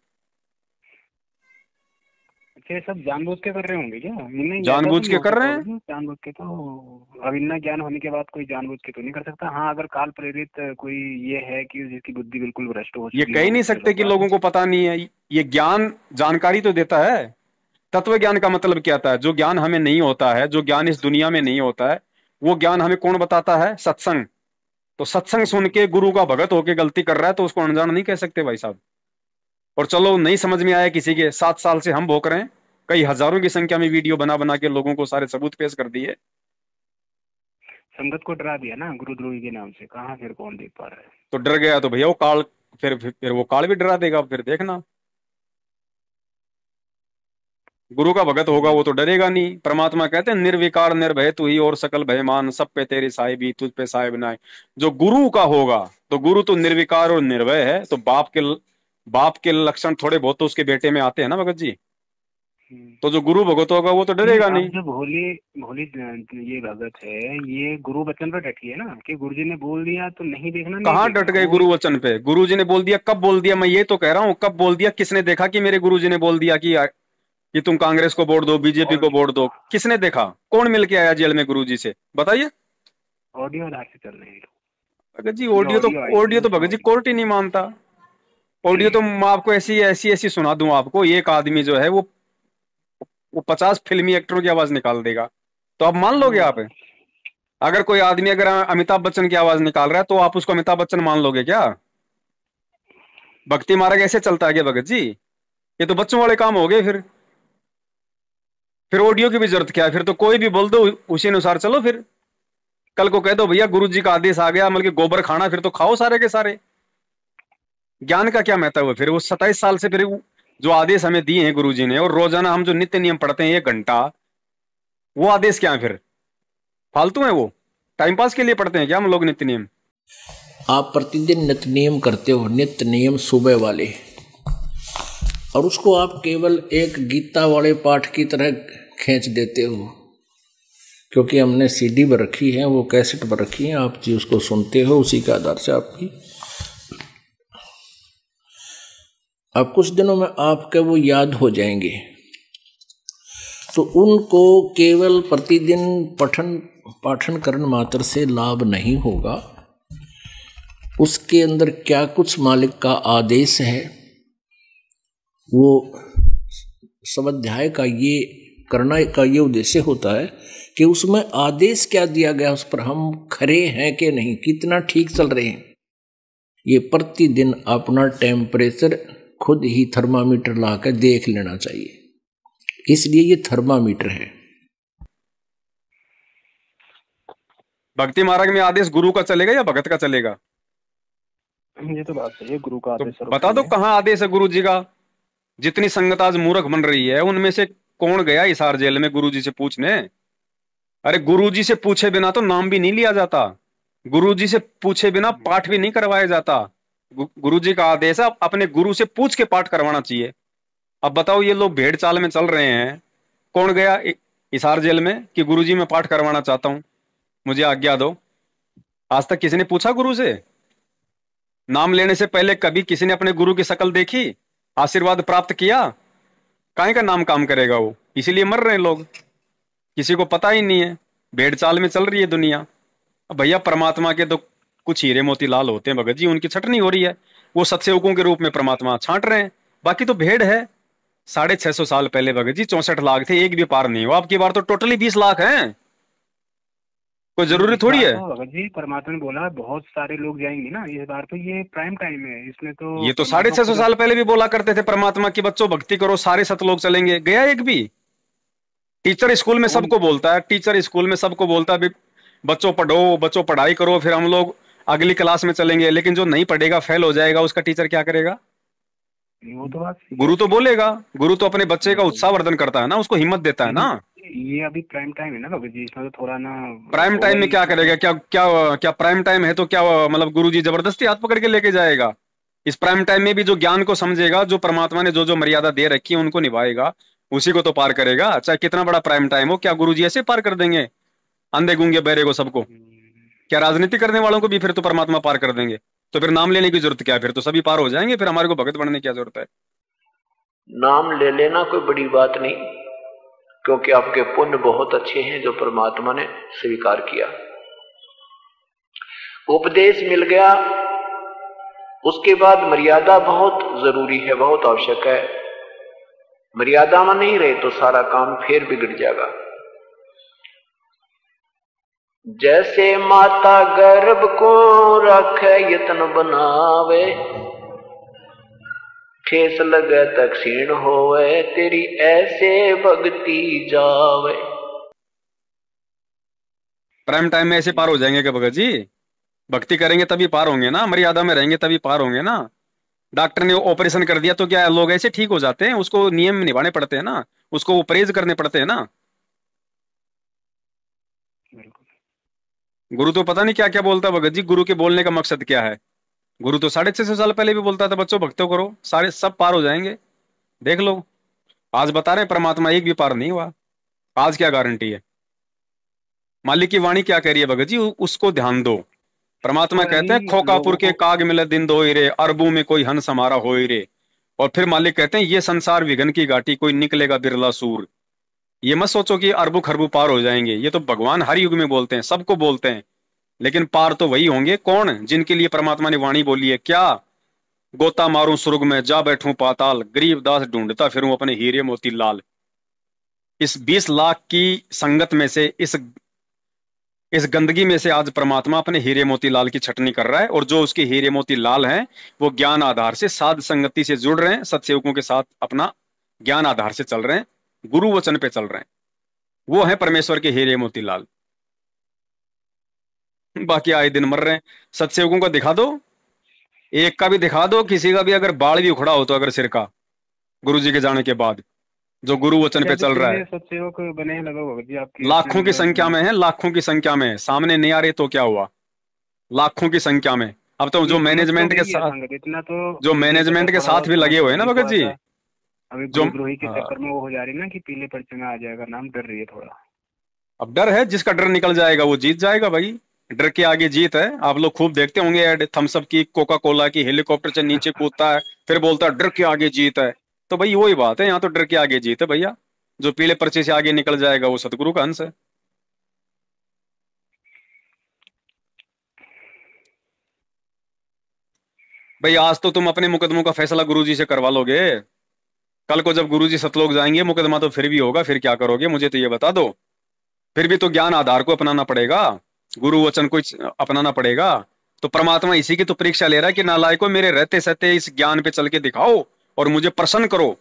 अच्छा, ये सब जानबूझ के कर रहे होंगे क्या? नहीं, ऐसा तो जानबूझ नहीं के हो कर सकता रहे होगा हैं। ना, जानबूझ के तो अब इतना ज्ञान होने के बाद कोई जानबूझ के तो नहीं कर सकता। हाँ, अगर काल प्रेरित कोई ये है कि जिसकी बुद्धि बिल्कुल भ्रष्ट हो ये चुकी कह ही हो नहीं उससे सकते कि लोग लोगों को पता नहीं है। ये ज्ञान जानकारी तो देता है। तत्व ज्ञान का मतलब क्या होता है? जो ज्ञान हमें नहीं होता है, जो ज्ञान इस दुनिया में नहीं होता है, वो ज्ञान हमें कौन बताता है? सत्संग। तो सत्संग सुन के गुरु का भगत होके गलती कर रहा है तो उसको अनजान नहीं कह सकते भाई साहब। और चलो नहीं समझ में आया किसी के, 7 साल से हम भोग रहे हैं, कई हजारों की संख्या में वीडियो बना बना के लोगों को सारे सबूत पेश कर दिए। संगत को डरा दिया ना गुरुद्रोही के नाम से, कहाँ फिर कौन देख पा रहा है? तो डर गया तो भैया वो काल, फिर वो काल भी डरा देगा, फिर देखना। गुरु का भगत होगा वो तो डरेगा नहीं। परमात्मा कहते हैं निर्विकार निर्भय तू ही और सकल भयमान, सब पे तेरी साहिबी तुझ पे साहिब नाय। जो गुरु का होगा, तो गुरु तो निर्विकार और निर्भय है, तो बाप के लक्षण थोड़े बहुत तो उसके बेटे में आते हैं ना भगत जी। तो जो गुरु भगत होगा वो तो डरेगा अब नहीं। जो भोली भोली ये भगत है, ये गुरु वचन पर डटी है ना कि गुरुजी ने बोल दिया तो नहीं देखना, नहीं कहाँ देखना डट गए वो। गुरु वचन पे? गुरुजी ने बोल दिया, कब बोल दिया? मैं ये तो कह रहा हूँ, कब बोल दिया? किसने देखा कि मेरे गुरुजी ने बोल दिया कि तुम कांग्रेस को वोट दो, बीजेपी को वोट दो? किसने देखा? कौन मिल के आया जेल में गुरुजी से? बताइए। ऑडियो आधार से चल रहे हैं भगत जी ये ऑडियो तो, ऑडियो आई थी ऑडियो ना, तो उसमें भगत जी ऑडियो। कोर्ट ही नहीं मानता। ऑडियो तो मैं आपको ऐसी ऐसी ऐसी सुना दूं आपको, एक आदमी जो है वो 50 फिल्मी एक्टरों की आवाज निकाल देगा, तो आप मान लोगे? आप अगर कोई आदमी अगर अमिताभ बच्चन की आवाज निकाल रहा है तो आप उसको अमिताभ बच्चन मान लोगे क्या? भक्ति मार्ग ऐसे चलता है क्या भगत जी? ये तो बच्चों वाले काम हो गए। फिर ऑडियो की भी जरूरत क्या है? फिर तो कोई भी बोल दो, उसी अनुसार चलो। फिर कल को कह दो भैया गुरु जी का आदेश आ गया, मतलब कि गोबर खाना, फिर तो खाओ सारे के सारे। ज्ञान का क्या महत्व है? फिर वो 27 साल से फिर जो आदेश हमें दिए हैं गुरु जी ने, और रोजाना हम जो नित्य नियम पढ़ते हैं 1 घंटा, वो आदेश क्या है? फिर फालतू है? वो टाइम पास के लिए पढ़ते हैं क्या हम लोग नित्य नियम? आप प्रतिदिन नित्य नियम करते हो, नित्य नियम सुबह वाले, और उसको आप केवल एक गीता वाले पाठ की तरह खींच देते हो, क्योंकि हमने सीडी पर रखी है, वो कैसेट पर रखी है, आप जी उसको सुनते हो, उसी के आधार से आप कुछ दिनों में आपके वो याद हो जाएंगे। तो उनको केवल प्रतिदिन पाठन करने मात्र से लाभ नहीं होगा। उसके अंदर क्या कुछ मालिक का आदेश है, वो स्वाध्याय का ये करना का ये उद्देश्य होता है कि उसमें आदेश क्या दिया गया, उस पर हम खरे हैं कि नहीं, कितना ठीक चल रहे हैं। ये प्रतिदिन अपना टेम्परेचर खुद ही थर्मामीटर लाकर देख लेना चाहिए, इसलिए ये थर्मामीटर है। भक्ति मार्ग में आदेश गुरु का चलेगा या भगत का चलेगा? ये तो बात सही है, गुरु का आदेश तो बता दो कहाँ आदेश है गुरु जी का? जितनी संगत आज मूर्ख बन रही है, उनमें से कौन गया हिसार जेल में गुरु जी से पूछने? अरे गुरु जी से पूछे बिना तो नाम भी नहीं लिया जाता, गुरु जी से पूछे बिना पाठ भी नहीं करवाया जाता। गुरु जी का आदेश है, अपने गुरु से पूछ के पाठ करवाना चाहिए। अब बताओ, ये लोग भेड़ चाल में चल रहे हैं, कौन गया हिसार जेल में कि गुरु जी मैं पाठ करवाना चाहता हूं, मुझे आज्ञा दो? आज तक किसी ने पूछा गुरु से? नाम लेने से पहले कभी किसी ने अपने गुरु की शक्ल देखी, आशीर्वाद प्राप्त किया? काहे का नाम काम करेगा वो? इसीलिए मर रहे हैं लोग, किसी को पता ही नहीं है। भेड़ चाल में चल रही है दुनिया। अब भैया परमात्मा के तो कुछ हीरे मोती लाल होते हैं भगत जी, उनकी छटनी हो रही है, वो सत्सेवकों के रूप में परमात्मा छांट रहे हैं। बाकी तो भेड़ है। 650 साल पहले भगत जी 64 लाख थे, एक भी पार नहीं हुआ। अब की बार तो टोटली 20 लाख हैं। कोई जरूरी थोड़ी है। भगत जी परमात्मा ने बोला बहुत सारे लोग जाएंगे ना इस बार, तो ये प्राइम टाइम है, इसमें तो ये तो 650 साल पहले भी बोला करते थे परमात्मा की बच्चों भक्ति करो सारे सतलोक चलेंगे। गया एक भी? टीचर स्कूल में सबको बोलता है, टीचर स्कूल में सबको बोलता है बच्चों पढ़ो, बच्चों पढ़ाई करो, फिर हम लोग अगली क्लास में चलेंगे। लेकिन जो नहीं पढ़ेगा, फेल हो जाएगा, उसका टीचर क्या करेगा? वो तो बात गुरु तो बोलेगा। गुरु तो अपने बच्चे का उत्साह वर्धन करता है ना, उसको हिम्मत देता है ना। ये अभी प्राइम टाइम है ना भगत जी, इसमें तो थोड़ा ना प्राइम टाइम में क्या करेगा? क्या क्या क्या प्राइम टाइम है तो क्या मतलब गुरु जी जबरदस्ती हाथ पकड़ के लेके जाएगा? इस प्राइम टाइम में भी जो ज्ञान को समझेगा, जो परमात्मा ने जो जो मर्यादा दे रखी है उनको निभाएगा, उसी को तो पार करेगा। चाहे कितना बड़ा प्राइम टाइम हो, क्या गुरु जी ऐसे पार कर देंगे अंधे गूंगे बहरे को सबको? क्या राजनीति करने वालों को भी फिर तो परमात्मा पार कर देंगे? तो फिर नाम लेने की जरूरत क्या है? फिर तो सभी पार हो जाएंगे, फिर हमारे को भगत बनने की क्या जरूरत है? नाम ले लेना कोई बड़ी बात नहीं, क्योंकि आपके पुण्य बहुत अच्छे हैं जो परमात्मा ने स्वीकार किया। उपदेश मिल गया, उसके बाद मर्यादा बहुत जरूरी है, बहुत आवश्यक है। मर्यादा में नहीं रहे तो सारा काम फिर बिगड़ जाएगा। जैसे माता गर्भ को रखे यत्न बनावे, ठेस लगे तक क्षीण होवे, तेरी ऐसे भक्ति जावे। प्राइम टाइम में ऐसे पार हो जाएंगे क्या भगत जी? भक्ति करेंगे तभी पार होंगे ना, मर्यादा में रहेंगे तभी पार होंगे ना। डॉक्टर ने ऑपरेशन कर दिया तो क्या लोग ऐसे ठीक हो जाते हैं? उसको नियम निभाने पड़ते हैं ना, उसको वो परहेज करने पड़ते हैं ना। गुरु तो पता नहीं क्या क्या बोलता भगत जी। गुरु के बोलने का मकसद क्या है? गुरु तो 650 साल पहले भी बोलता था, बच्चों भक्तों करो, सारे सब पार हो जाएंगे। देख लो, आज बता रहे हैं परमात्मा एक भी पार नहीं हुआ। आज क्या गारंटी है? मालिक की वाणी क्या कह रही है भगत जी? उसको ध्यान दो। परमात्मा कहते हैं खोकापुर के काग मिले दिन दो रे, अरबों में कोई हंस हमारा हो रे। और फिर मालिक कहते हैं ये संसार विघन की घाटी, कोई निकलेगा बिरला सूर। ये मत सोचो कि अरबों खरबों पार हो जाएंगे। ये तो भगवान हर युग में बोलते हैं, सबको बोलते हैं, लेकिन पार तो वही होंगे कौन जिनके लिए परमात्मा ने वाणी बोली है। क्या? गोता मारूं सुर्ग में, जा बैठूं पाताल, गरीब दास ढूंढता फिरूं अपने हीरे मोती लाल। इस 20 लाख की संगत में से, इस गंदगी में से आज परमात्मा अपने हीरे मोती लाल की छटनी कर रहा है। और जो उसके हीरे मोती लाल हैं वो ज्ञान आधार से साध संगति से जुड़ रहे हैं, सत्सेवकों के साथ अपना ज्ञान आधार से चल रहे हैं, गुरु वचन पे चल रहे हैं। वो है परमेश्वर के हीरे मोती लाल। बाकी आए दिन मर रहे हैं। सत्सेवकों का दिखा दो, एक का भी दिखा दो, किसी का भी अगर बाल भी उखड़ा हो तो, अगर सिर का, गुरु जी के जाने के बाद जो गुरु वचन पे चल रहा है। सत्सेवक बने लगभग जी आपके लाखों की संख्या में है, लाखों की संख्या में। सामने नहीं आ रहे तो क्या हुआ? लाखों की संख्या में। अब तो जो मैनेजमेंट के साथ, इतना तो जो मैनेजमेंट के साथ भी लगे हुए हैं ना भगत जी, अभी जो गुरुद्रोही के चक्कर में वो हो जा रही है ना कि पीले पर्चे में आ जाएगा नाम, डर रही है थोड़ा। अब डर है, जिसका डर निकल जाएगा वो जीत जाएगा भाई। डर के आगे जीत है। आप लोग खूब देखते होंगे ऐड, थम्सअप की, कोका कोला की, हेलीकॉप्टर से नीचे कूदता है फिर बोलता है डर के आगे जीत है। तो भाई वही बात है, यहाँ तो डर के आगे जीत है भैया। जो पीले पर्चे से आगे निकल जाएगा वो सतगुरु का अंश है। भाई आज तो तुम अपने मुकदमों का फैसला गुरुजी से करवा लोगे, कल को जब गुरुजी सतलोक जाएंगे मुकदमा तो फिर भी होगा, फिर क्या करोगे मुझे तो ये बता दो। फिर भी तो ज्ञान आधार को अपनाना पड़ेगा, गुरु वचन को अपनाना पड़ेगा। तो परमात्मा इसी की तो परीक्षा ले रहा है कि नालायकों, मेरे रहते सहते इस ज्ञान पे चल के दिखाओ और मुझे प्रसन्न करो।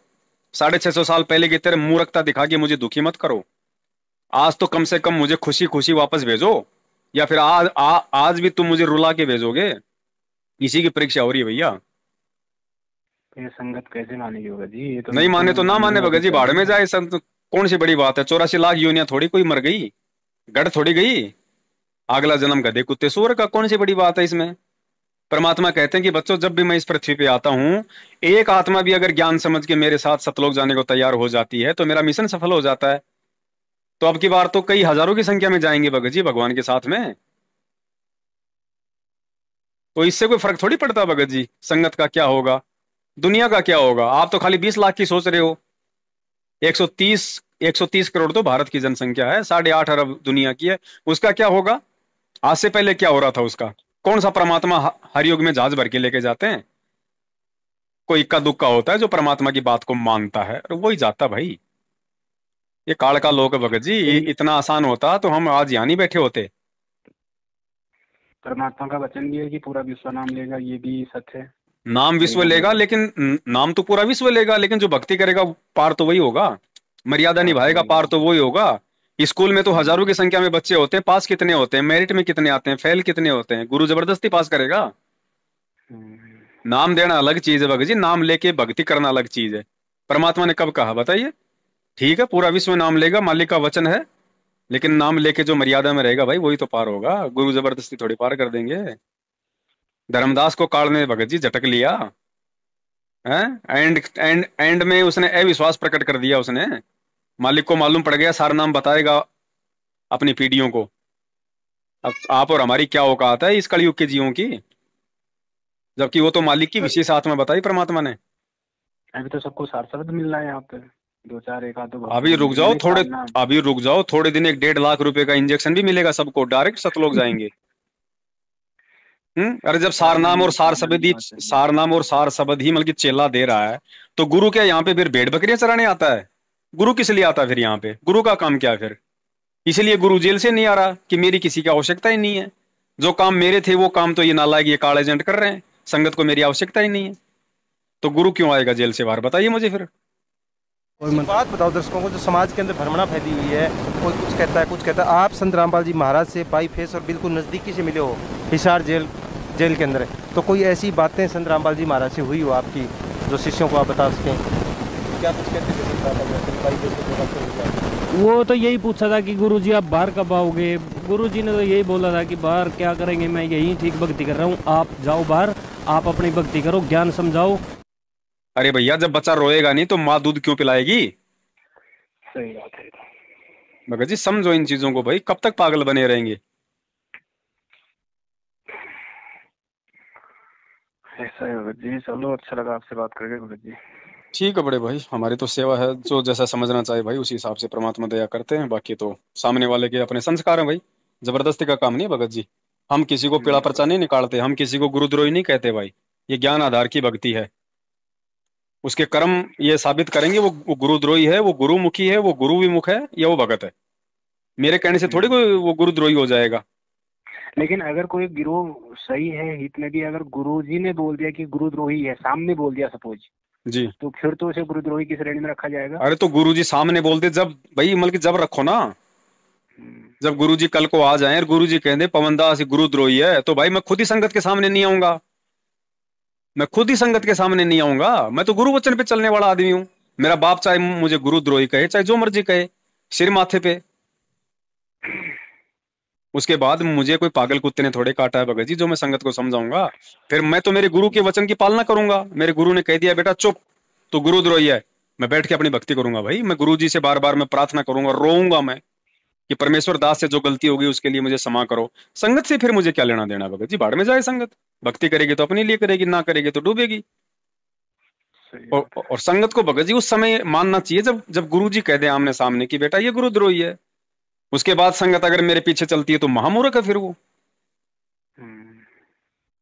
650 साल पहले की तरह मूर्खता दिखा के मुझे दुखी मत करो। आज तो कम से कम मुझे खुशी खुशी वापस भेजो, या फिर आज भी तुम मुझे रुला के भेजोगे। इसी की परीक्षा हो रही है भैया। ये संगत कैसे मानेगी भगत जी? ये तो नहीं माने तो ना माने भगत जी, भाड़ में जाए संत। कौन सी बड़ी बात है? 84 लाख योनियां थोड़ी कोई मर गई, गढ़ थोड़ी गई। अगला जन्म गधे कुत्ते सूअर का, कौन सी बड़ी बात है इसमें? परमात्मा कहते हैं कि बच्चों जब भी मैं इस पृथ्वी पे आता हूं, एक आत्मा भी अगर ज्ञान समझ के मेरे साथ सतलोक जाने को तैयार हो जाती है तो मेरा मिशन सफल हो जाता है। तो अब की बार तो कई हजारों की संख्या में जाएंगे भगत जी भगवान के साथ में। तो इससे कोई फर्क थोड़ी पड़ता भगत जी, संगत का क्या होगा, दुनिया का क्या होगा। आप तो खाली 20 लाख की सोच रहे हो। 130 करोड़ तो भारत की जनसंख्या है, 8.5 अरब दुनिया की है। उसका क्या होगा? आज से पहले क्या हो रहा था उसका? कौन सा परमात्मा हर युग में जहाज भर के लेके जाते हैं? कोई इक्का दुक्का होता है जो परमात्मा की बात को मानता है और वही जाता भाई। ये काल का लोक है भगत जी, इतना आसान होता तो हम आज यहाँ नहीं बैठे होते। परमात्मा का वचन भी है कि पूरा विश्व नाम लेगा, ये भी सत्य है। नाम विश्व लेगा, लेकिन नाम तो पूरा विश्व लेगा, लेकिन जो भक्ति करेगा पार तो वही होगा। मर्यादा निभाएगा पार तो वही होगा। स्कूल में तो हजारों की संख्या में बच्चे होते हैं, पास कितने होते हैं, मेरिट में कितने आते हैं, फेल कितने होते हैं? गुरु जबरदस्ती पास करेगा? नाम देना अलग चीज है भगत जी, नाम लेके भक्ति करना अलग चीज है। परमात्मा ने कब कहा बताइए? ठीक है पूरा विश्व नाम लेगा, मालिक का वचन है, लेकिन नाम लेके जो मर्यादा में रहेगा भाई वही तो पार होगा। गुरु जबरदस्ती थोड़ी पार कर देंगे। धर्मदास को काल ने भगत जी झटक लिया है, एंड में उसने अविश्वास प्रकट कर दिया। उसने, मालिक को मालूम पड़ गया, सारा नाम बताएगा अपनी पीढ़ियों को। अब आप और हमारी क्या औकात है इस कलयुग के जीवों की, जबकि वो तो मालिक की विशेष आत्मा बताई परमात्मा ने। अभी तो सबको सार शब्द मिल रहा है यहाँ पे, दो चार एक आध भक्त अभी को रुक मिल जाओ रहे थोड़े, सार नाम। अभी रुक जाओ थोड़े दिन, 1.5 लाख रुपए का इंजेक्शन भी मिलेगा सबको, डायरेक्ट सतलोक जाएंगे। अरे जब सार नाम और सार शब्द ही, बात सही है। सार नाम और सार शब्द ही मतलब कि चेला दे रहा है, तो गुरु क्या यहाँ पे फिर भेड़ बकरियां चराने आता है? गुरु किस लिए आता है फिर यहाँ पे? गुरु का काम क्या है फिर? इसीलिए गुरु जेल से नहीं आ रहा कि मेरी किसी की आवश्यकता ही नहीं है। जो काम मेरे थे वो काम तो ये नालायक, ये काल एजेंट कर रहे हैं, संगत को मेरी आवश्यकता ही नहीं है, तो गुरु क्यों आएगा जेल से बाहर? बताइए मुझे फिर। कोई बात बताओ दर्शकों को, जो समाज के अंदर भ्रमणा फैली हुई है, कोई कुछ कहता है कुछ कहता है। आप संत रामपाल जी महाराज से बाई फेस और बिल्कुल नज़दीकी से मिले हो हिसार जेल के अंदर, तो कोई ऐसी बातें संत रामपाल जी महाराज से हुई हो आपकी जो शिष्यों को आप बता सकें? क्या कुछ कहते थे संत रामपाल जी? वो तो यही पूछा था कि गुरुजी आप बाहर कब आओगे। गुरुजी ने तो यही बोला था कि बाहर क्या करेंगे, मैं यही ठीक भक्ति कर रहा हूँ, आप जाओ बाहर, आप अपनी भक्ति करो, ज्ञान समझाओ। अरे भैया जब बच्चा रोएगा नहीं तो माँ दूध क्यों पिलाएगी? सही बात है। भगत जी समझो इन चीजों को भाई, कब तक पागल बने रहेंगे? ऐसा है भगत जी। चलो अच्छा लगा आपसे बात करके भगत जी। ठीक है बड़े भाई, हमारी तो सेवा है, जो जैसा समझना चाहे भाई उसी हिसाब से परमात्मा दया करते हैं, बाकी तो सामने वाले के अपने संस्कार हैं भाई, जबरदस्ती का काम नहीं है भगत जी। हम किसी को पीड़ा पर्चा नहीं निकालते, हम किसी को गुरुद्रोही नहीं कहते भाई, ये ज्ञान आधार की भक्ति है। उसके कर्म ये साबित करेंगे वो गुरुद्रोही है, वो गुरुमुखी है, वो गुरु विमुख है, या वो भगत है। मेरे कहने से थोड़ी कोई वो गुरुद्रोही हो जाएगा। लेकिन अगर कोई गिरोह सही है हित में भी, अगर गुरुजी ने बोल दिया कि गुरुद्रोही है, सामने बोल दिया सपोज जी, तो फिर तो उसे गुरुद्रोही की श्रेणी में रखा जाएगा। अरे तो गुरुजी सामने बोलते जब भाई, मतलब कि जब रखो ना, जब गुरुजी कल को आ जाए और गुरुजी कह दे पवनदास गुरुद्रोही है, तो भाई मैं खुद ही संगत के सामने नहीं आऊंगा, मैं खुद ही संगत के सामने नहीं आऊंगा। मैं तो गुरु वचन पे चलने वाला आदमी हूं। मेरा बाप चाहे मुझे गुरुद्रोही कहे, चाहे जो मर्जी कहे, सिर माथे पे। उसके बाद मुझे कोई पागल कुत्ते ने थोड़े काटा है भगत जी जो मैं संगत को समझाऊंगा? फिर मैं तो मेरे गुरु के वचन की पालना करूंगा। मेरे गुरु ने कह दिया बेटा चुप, तो गुरुद्रोही है, मैं बैठ के अपनी भक्ति करूंगा भाई। मैं गुरु जी से बार बार मैं प्रार्थना करूंगा, रोऊंगा मैं कि परमेश्वर दास से जो गलती होगी उसके लिए मुझे क्षमा करो। संगत से फिर मुझे क्या लेना देना भगत जी? भाड़ में जाए संगत। भक्ति करेगी तो अपने लिए करेगी, ना करेगी तो डूबेगी। और संगत को भगत जी उस समय मानना चाहिए जब गुरु जी कह दे आमने सामने कि बेटा ये गुरुद्रोही है। उसके बाद संगत अगर मेरे पीछे चलती है तो महामूर्ख है फिर वो।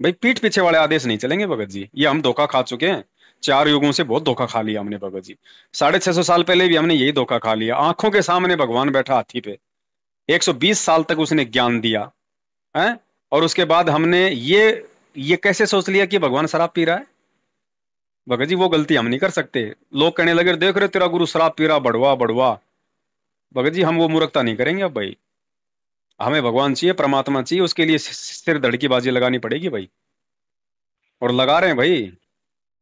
भाई पीठ पीछे वाले आदेश नहीं चलेंगे भगत जी, ये हम धोखा खा चुके हैं। 4 युगों से बहुत धोखा खा लिया हमने भगत जी। 650 साल पहले भी हमने यही धोखा खा लिया। आंखों के सामने भगवान बैठा हाथी पे, 120 साल तक उसने ज्ञान दिया है, और उसके बाद हमने ये कैसे सोच लिया कि भगवान शराब पी रहा है? भगत जी वो गलती हम नहीं कर सकते। लोग कहने लगे देख रहे तेरा गुरु शराब पी रहा, बढ़वा बढ़वा। भगत जी हम वो मूर्खता नहीं करेंगे अब भाई। हमें भगवान चाहिए, परमात्मा चाहिए, उसके लिए सिर धड़ की बाजी लगानी पड़ेगी भाई, और लगा रहे हैं भाई।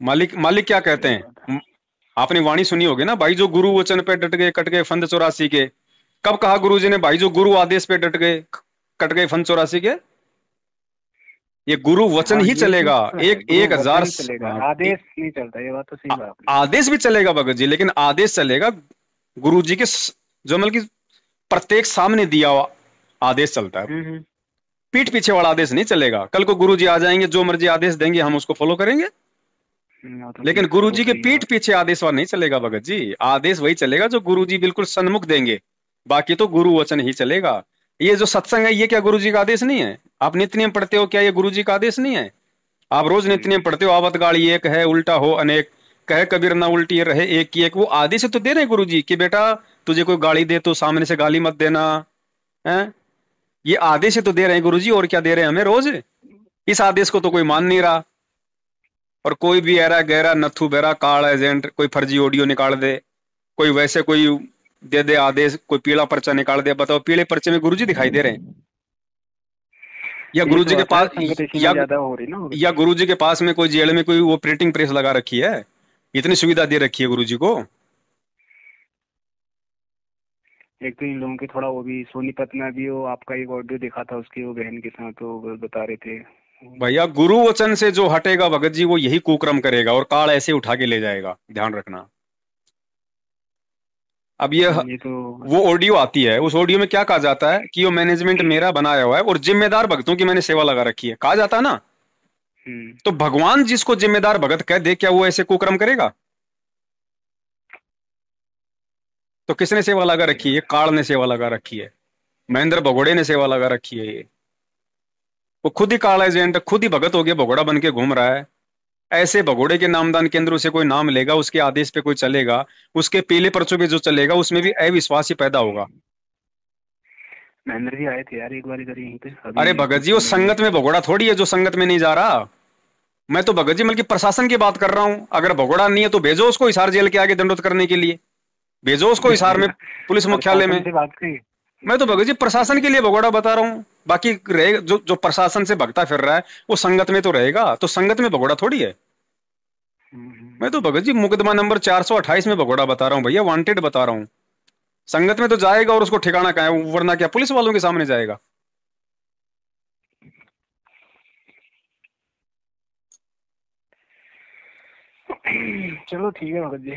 मालिक क्या कहते हैं? आपने वाणी सुनी होगी ना, भाई जो गुरु वचन पे डट गए कट गए फंद 84 के। कब कहा गुरु जी ने? भाई जो गुरु आदेश पे डट गए कट गए फंद 84 के। ये गुरु वचन ही चलेगा, एक 1000 आदेश नहीं चलता, ये बात तो सही बात। आदेश भी चलेगा भगत जी, लेकिन आदेश चलेगा गुरु जी के जो मतलब कि प्रत्येक सामने दिया हुआ आदेश चलता है। पीठ पीछे वाला आदेश नहीं चलेगा। कल को गुरु जी आ जाएंगे, जो मर्जी आदेश देंगे हम उसको फॉलो करेंगे, लेकिन गुरु जी के पीठ पीछे आदेश वाला नहीं चलेगा भगत जी। आदेश वही चलेगा जो गुरु जी बिल्कुल सन्मुख देंगे, बाकी तो गुरु वचन ही चलेगा। ये जो सत्संग है ये क्या गुरु जी का आदेश नहीं है? आप नित्य नियम पढ़ते हो, क्या ये गुरु जी का आदेश नहीं है? आप रोज नित्य नियम पढ़ते हो, आवत गाड़ी एक है उल्टा हो अनेक, कहे कबीर ना उल्टी रहे एक की एक। वो आदेश तो दे रहे हैं गुरु जी कि बेटा तुझे कोई गाली दे तो सामने से गाली मत देना है। ये आदेश तो दे रहे हैं गुरु जी, और क्या दे रहे हैं हमें रोज? इस आदेश को तो कोई मान नहीं रहा, और कोई भी ऐरा गहरा नथु बेरा काल एजेंट कोई फर्जी ऑडियो निकाल दे, कोई वैसे कोई दे दे आदेश, कोई पीला पर्चा निकाल दे। बताओ पीले पर्चे में गुरुजी दिखाई दे रहे हैं? या गुरुजी के पास या गुरुजी के पास में कोई जेल में कोई वो प्रिंटिंग प्रेस लगा रखी है? इतनी सुविधा दे रखी है गुरुजी को। एक तो इन लोगों के थोड़ा वो भी सोनीपत में भी वो आपका एक ऑडियो देखा था उसकी वो बहन के साथ, वो बता रहे थे भैया गुरु वचन से जो हटेगा भगत जी वो यही कुक्रम करेगा और काल ऐसे उठा के ले जाएगा, ध्यान रखना। अब ये तो वो ऑडियो आती है, उस ऑडियो में क्या कहा जाता है कि वो मैनेजमेंट मेरा बनाया हुआ है और जिम्मेदार भक्तों की मैंने सेवा लगा रखी है, कहा जाता है ना। तो भगवान जिसको जिम्मेदार भगत कह दे, क्या वो ऐसे कुकर्म करेगा? तो किसने सेवा लगा रखी है? काल ने सेवा लगा रखी है, महेंद्र भगोड़े ने सेवा लगा रखी है। ये वो खुद ही काल एजेंट, खुद ही भगत हो गया, भगोड़ा बन के घूम रहा है। ऐसे भगोड़े के नामदान केंद्रों से कोई नाम लेगा, उसके आदेश पे कोई चलेगा, उसके पीले पर्चों पे जो चलेगा उसमें भी अविश्वास ही पैदा होगा। महेंद्र जी आए थे यार एक बार इधर यहीं पे। अरे भगत जी, वो संगत में भगोड़ा थोड़ी है जो संगत में नहीं जा रहा। मैं तो भगत जी बल्कि प्रशासन की बात कर रहा हूं। अगर भगोड़ा नहीं है तो भेजो उसको हिसार जेल के आगे दंडोत करने के लिए, भेजो उसको हिसार में पुलिस मुख्यालय में। मैं तो भगत जी प्रशासन के लिए भगोड़ा बता रहा हूँ। बाकी रहे जो प्रशासन से भगता फिर रहा है वो संगत में तो रहेगा, तो संगत में भगोड़ा थोड़ी है। मैं तो भगत जी मुकदमा नंबर 428 में भगोड़ा बता रहा हूँ भैया, वांटेड बता रहा हूँ। संगत में तो जाएगा और उसको ठिकाना कहाँ है, वरना क्या पुलिस वालों के सामने जाएगा? चलो ठीक है भगत जी।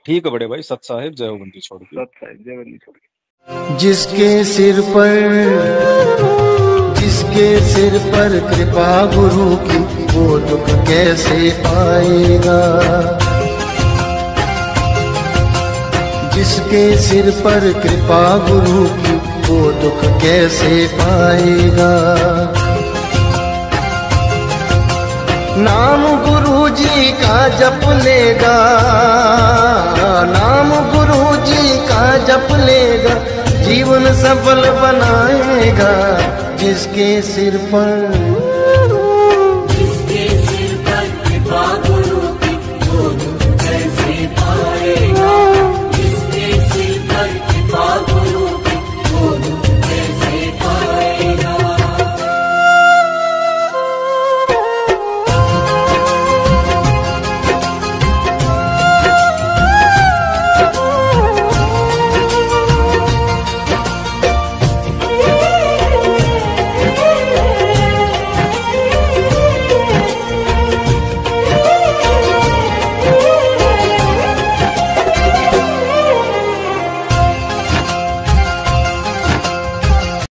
ठीक है बड़े भाई। सत साहिब जय हो बंदी छोड़ के। सत साहिब जय बंदी छोड़ के। जिसके सिर पर कृपा गुरु की, वो दुख कैसे पाएगा? जिसके सिर पर कृपा गुरु की, वो दुख कैसे पाएगा? नाम गुरु जी का जप लेगा, नाम गुरु जी का जप लेगा, जीवन सफल बनाएगा। जिसके सिर पर